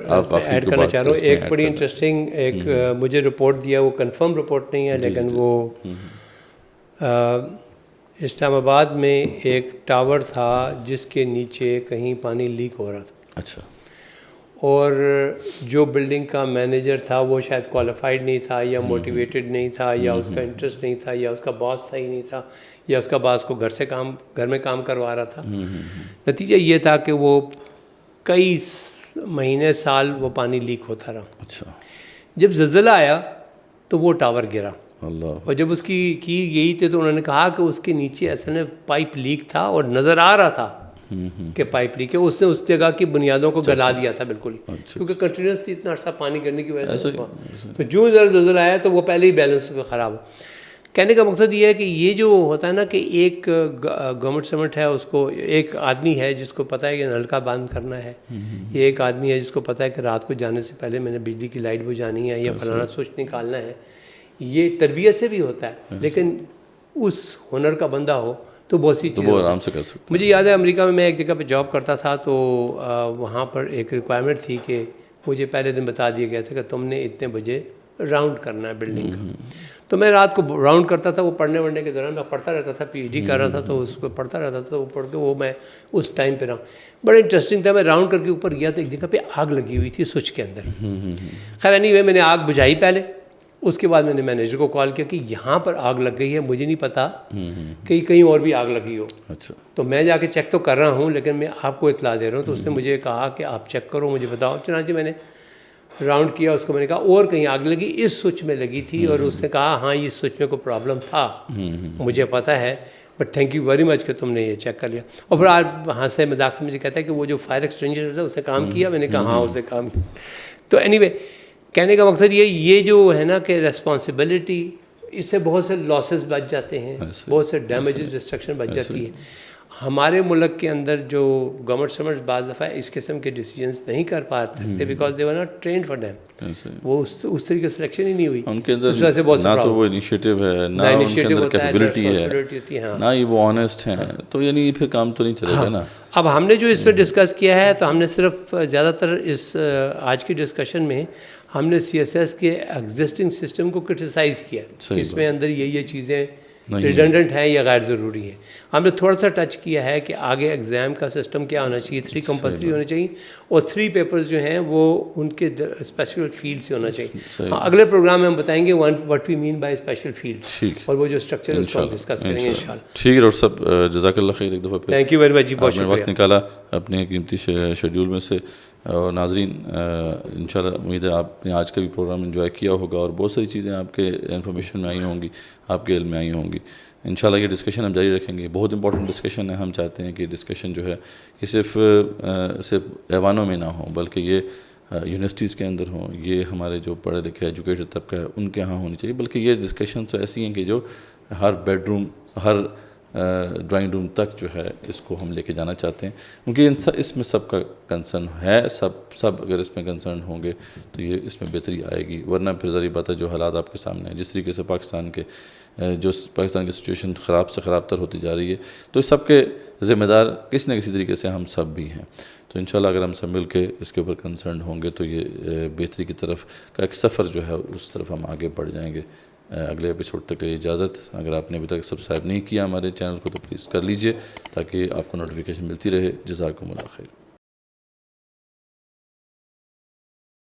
ایڈ کرنا چاہ رہا ہوں. ایک بڑی انٹرسٹنگ ایک مجھے رپورٹ دیا, وہ کنفرم رپورٹ نہیں ہے, لیکن وہ اسلام آباد میں ایک ٹاور تھا جس کے نیچے کہیں پانی لیک ہو رہا تھا. اچھا. اور جو بلڈنگ کا مینیجر تھا وہ شاید کوالیفائڈ نہیں تھا, یا موٹیویٹڈ نہیں تھا, یا اس کا انٹرسٹ نہیں تھا, یا اس کا باس صحیح نہیں تھا, یا اس کا باس کو گھر میں کام کروا رہا تھا. نتیجہ یہ تھا کہ وہ کئی مہینے سال وہ پانی لیک ہوتا رہا. اچھا. جب زلزلہ آیا تو وہ ٹاور گرا, اللہ. اور جب اس کی یہی تھی تو انہوں نے کہا کہ اس کے نیچے اصل میں پائپ لیک تھا, اور نظر آ رہا تھا کہ پائپ لیک ہے. اس نے اس جگہ کی بنیادوں کو گلا دیا تھا بالکل ہی, کیونکہ کنٹینیوسلی اتنا عرصہ پانی گرنے کی وجہ سے. تو جو زلزلہ آیا تو وہ پہلے ہی بیلنس خراب ہو. کہنے کا مقصد یہ ہے کہ یہ جو ہوتا ہے نا کہ ایک گورنمنٹ سرونٹ ہے, اس کو ایک آدمی ہے جس کو پتہ ہے کہ نلکا بند کرنا ہے, یہ ایک آدمی ہے جس کو پتہ ہے کہ رات کو جانے سے پہلے میں نے بجلی کی لائٹ بجھانی ہے یا فلانا سوئچ نکالنا ہے. یہ تربیت سے بھی ہوتا ہے, لیکن اس ہنر کا بندہ ہو تو تو بہت سی تو چیزیں وہ آرام سے کر سکتے مجھے یاد ہے امریکہ میں ایک جگہ پہ جاب کرتا تھا تو وہاں پر ایک ریکوائرمنٹ تھی کہ مجھے پہلے دن بتا دیا گیا تھا کہ تم نے اتنے بجے راؤنڈ کرنا ہے بلڈنگ کا. تو میں رات کو راؤنڈ کرتا تھا, وہ پڑھنے وڑھنے کے دوران میں پڑھتا رہتا تھا, پی ایچ ڈی کر رہا تھا تو اس کو پڑھتا رہتا تھا, وہ پڑھ کے وہ میں اس ٹائم پہ بڑا انٹرسٹنگ تھا. میں راؤنڈ کر کے اوپر گیا تو ایک جگہ پہ آگ لگی ہوئی تھی سوئچ کے اندر. خیر اینی وے میں نے آگ بجھائی پہلے, اس کے بعد میں نے مینیجر کو کال کیا کہ یہاں پر آگ لگ گئی ہے, مجھے نہیں پتا کہ کہیں اور بھی آگ لگی ہو. اچھا, تو میں جا کے چیک تو کر رہا ہوں لیکن میں آپ کو اطلاع دے رہا ہوں. تو اس نے مجھے کہا کہ آپ چیک کرو, مجھے بتاؤ. چنانچہ میں نے راؤنڈ کیا اس کو, میں نے کہا اور کہیں آگ لگی, اس سوئچ میں لگی تھی. اور اس نے کہا ہاں یہ سوئچ میں کوئی پرابلم تھا, مجھے پتہ ہے, but thank you very much کہ تم نے یہ چیک کر لیا. اور پھر آج وہاں سے مذاق سے مجھے کہتا ہے کہ وہ جو فائر ایکسٹینگوشر تھا اسے کام کیا. میں نے کہا ہاں اسے کام کیا. تو اینی وے کہنے کا مقصد یہ جو ہے نا کہ ریسپانسبلٹی, اس سے بہت سے لاسز بچ جاتے ہیں, بہت سے ڈیمیجز ڈسٹرکشن بچ جاتی ہے. ہمارے ملک کے اندر جو گورنمنٹ سرونٹس بعض دفعہ اس قسم کے ڈیسیجنس نہیں کر پاتے because they were not trained for them. وہ اس طریقے سے سلیکشن ہی نہیں ہوئی ان کے اندر, نہ تو وہ انیشیٹو ہے, نہ ان کے اندر کیپیبلٹی ہے, نہ ہی وہ آنیسٹ ہیں. تو یعنی پھر کام تو نہیں چلے گا نا. اب ہم نے جو اس پہ ڈسکس کیا ہے تو ہم نے صرف زیادہ تر اس آج کی ڈسکشن میں ہم نے سی ایس ایس کے ایگزسٹنگ سسٹم کو کرٹیسائز کیا, اس میں اندر یہ چیزیں ریڈنڈنٹ ہیں یا غیر ضروری ہیں. ہم نے تھوڑا سا ٹچ کیا ہے کہ آگے ایگزام کا سسٹم کیا ہونا چاہیے, 3 کمپلسری ہونے چاہیے, اور 3 پیپرز جو ہیں وہ ان کے اسپیشل فیلڈ سے ہونا چاہیے. ہاں اگلے پروگرام میں ہم بتائیں گے what we mean by special field, اور وہ جو اسٹرکچر اس کو ہم ڈسکس کریں گے انشاءاللہ. ٹھیک ہے ڈاکٹر صاحب, جزاک اللہ خیر. ایک دفعہ تھینک یو ویری مچ جی, بہت شکریہ, وقت نکالا اپنے قیمتی شیڈیول میں سے. اور ناظرین انشاءاللہ امید ہے آپ نے آج کا بھی پروگرام انجوائے کیا ہوگا, اور بہت ساری چیزیں آپ کے انفارمیشن میں آئی ہوں گی, آپ کے علم میں آئی ہوں گی. انشاءاللہ یہ ڈسکشن ہم جاری رکھیں گے. بہت امپورٹنٹ ڈسکشن ہے. ہم چاہتے ہیں کہ ڈسکشن جو ہے یہ صرف ایوانوں میں نہ ہو, بلکہ یہ یونیورسٹیز کے اندر ہوں, یہ ہمارے جو پڑھے لکھے ایجوکیٹڈ طبقہ ہے ان کے ہاں ہونی چاہیے. بلکہ یہ ڈسکشن تو ایسی ہیں کہ جو ہر بیڈ روم, ہر ڈرائنگ روم تک جو ہے اس کو ہم لے کے جانا چاہتے ہیں, کیونکہ اس میں سب کا کنسرن ہے. سب اگر اس میں کنسرن ہوں گے تو یہ اس میں بہتری آئے گی. ورنہ پھر ظاہر بات ہے جو حالات آپ کے سامنے ہیں, جس طریقے سے پاکستان کی سچویشن خراب سے خراب تر ہوتی جا رہی ہے, تو اس سب کے ذمہ دار کسی نہ کسی طریقے سے ہم سب بھی ہیں. تو انشاءاللہ اگر ہم سب مل کے اس کے اوپر کنسرن ہوں گے تو یہ بہتری کی طرف کا ایک سفر جو ہے اس طرف ہم آگے بڑھ جائیں گے. اگلے ایپیسوڈ تک کے لیے اجازت. اگر آپ نے ابھی تک سبسکرائب نہیں کیا ہمارے چینل کو تو پلیز کر لیجئے تاکہ آپ کو نوٹیفیکیشن ملتی رہے. جزاکم اللہ خیر.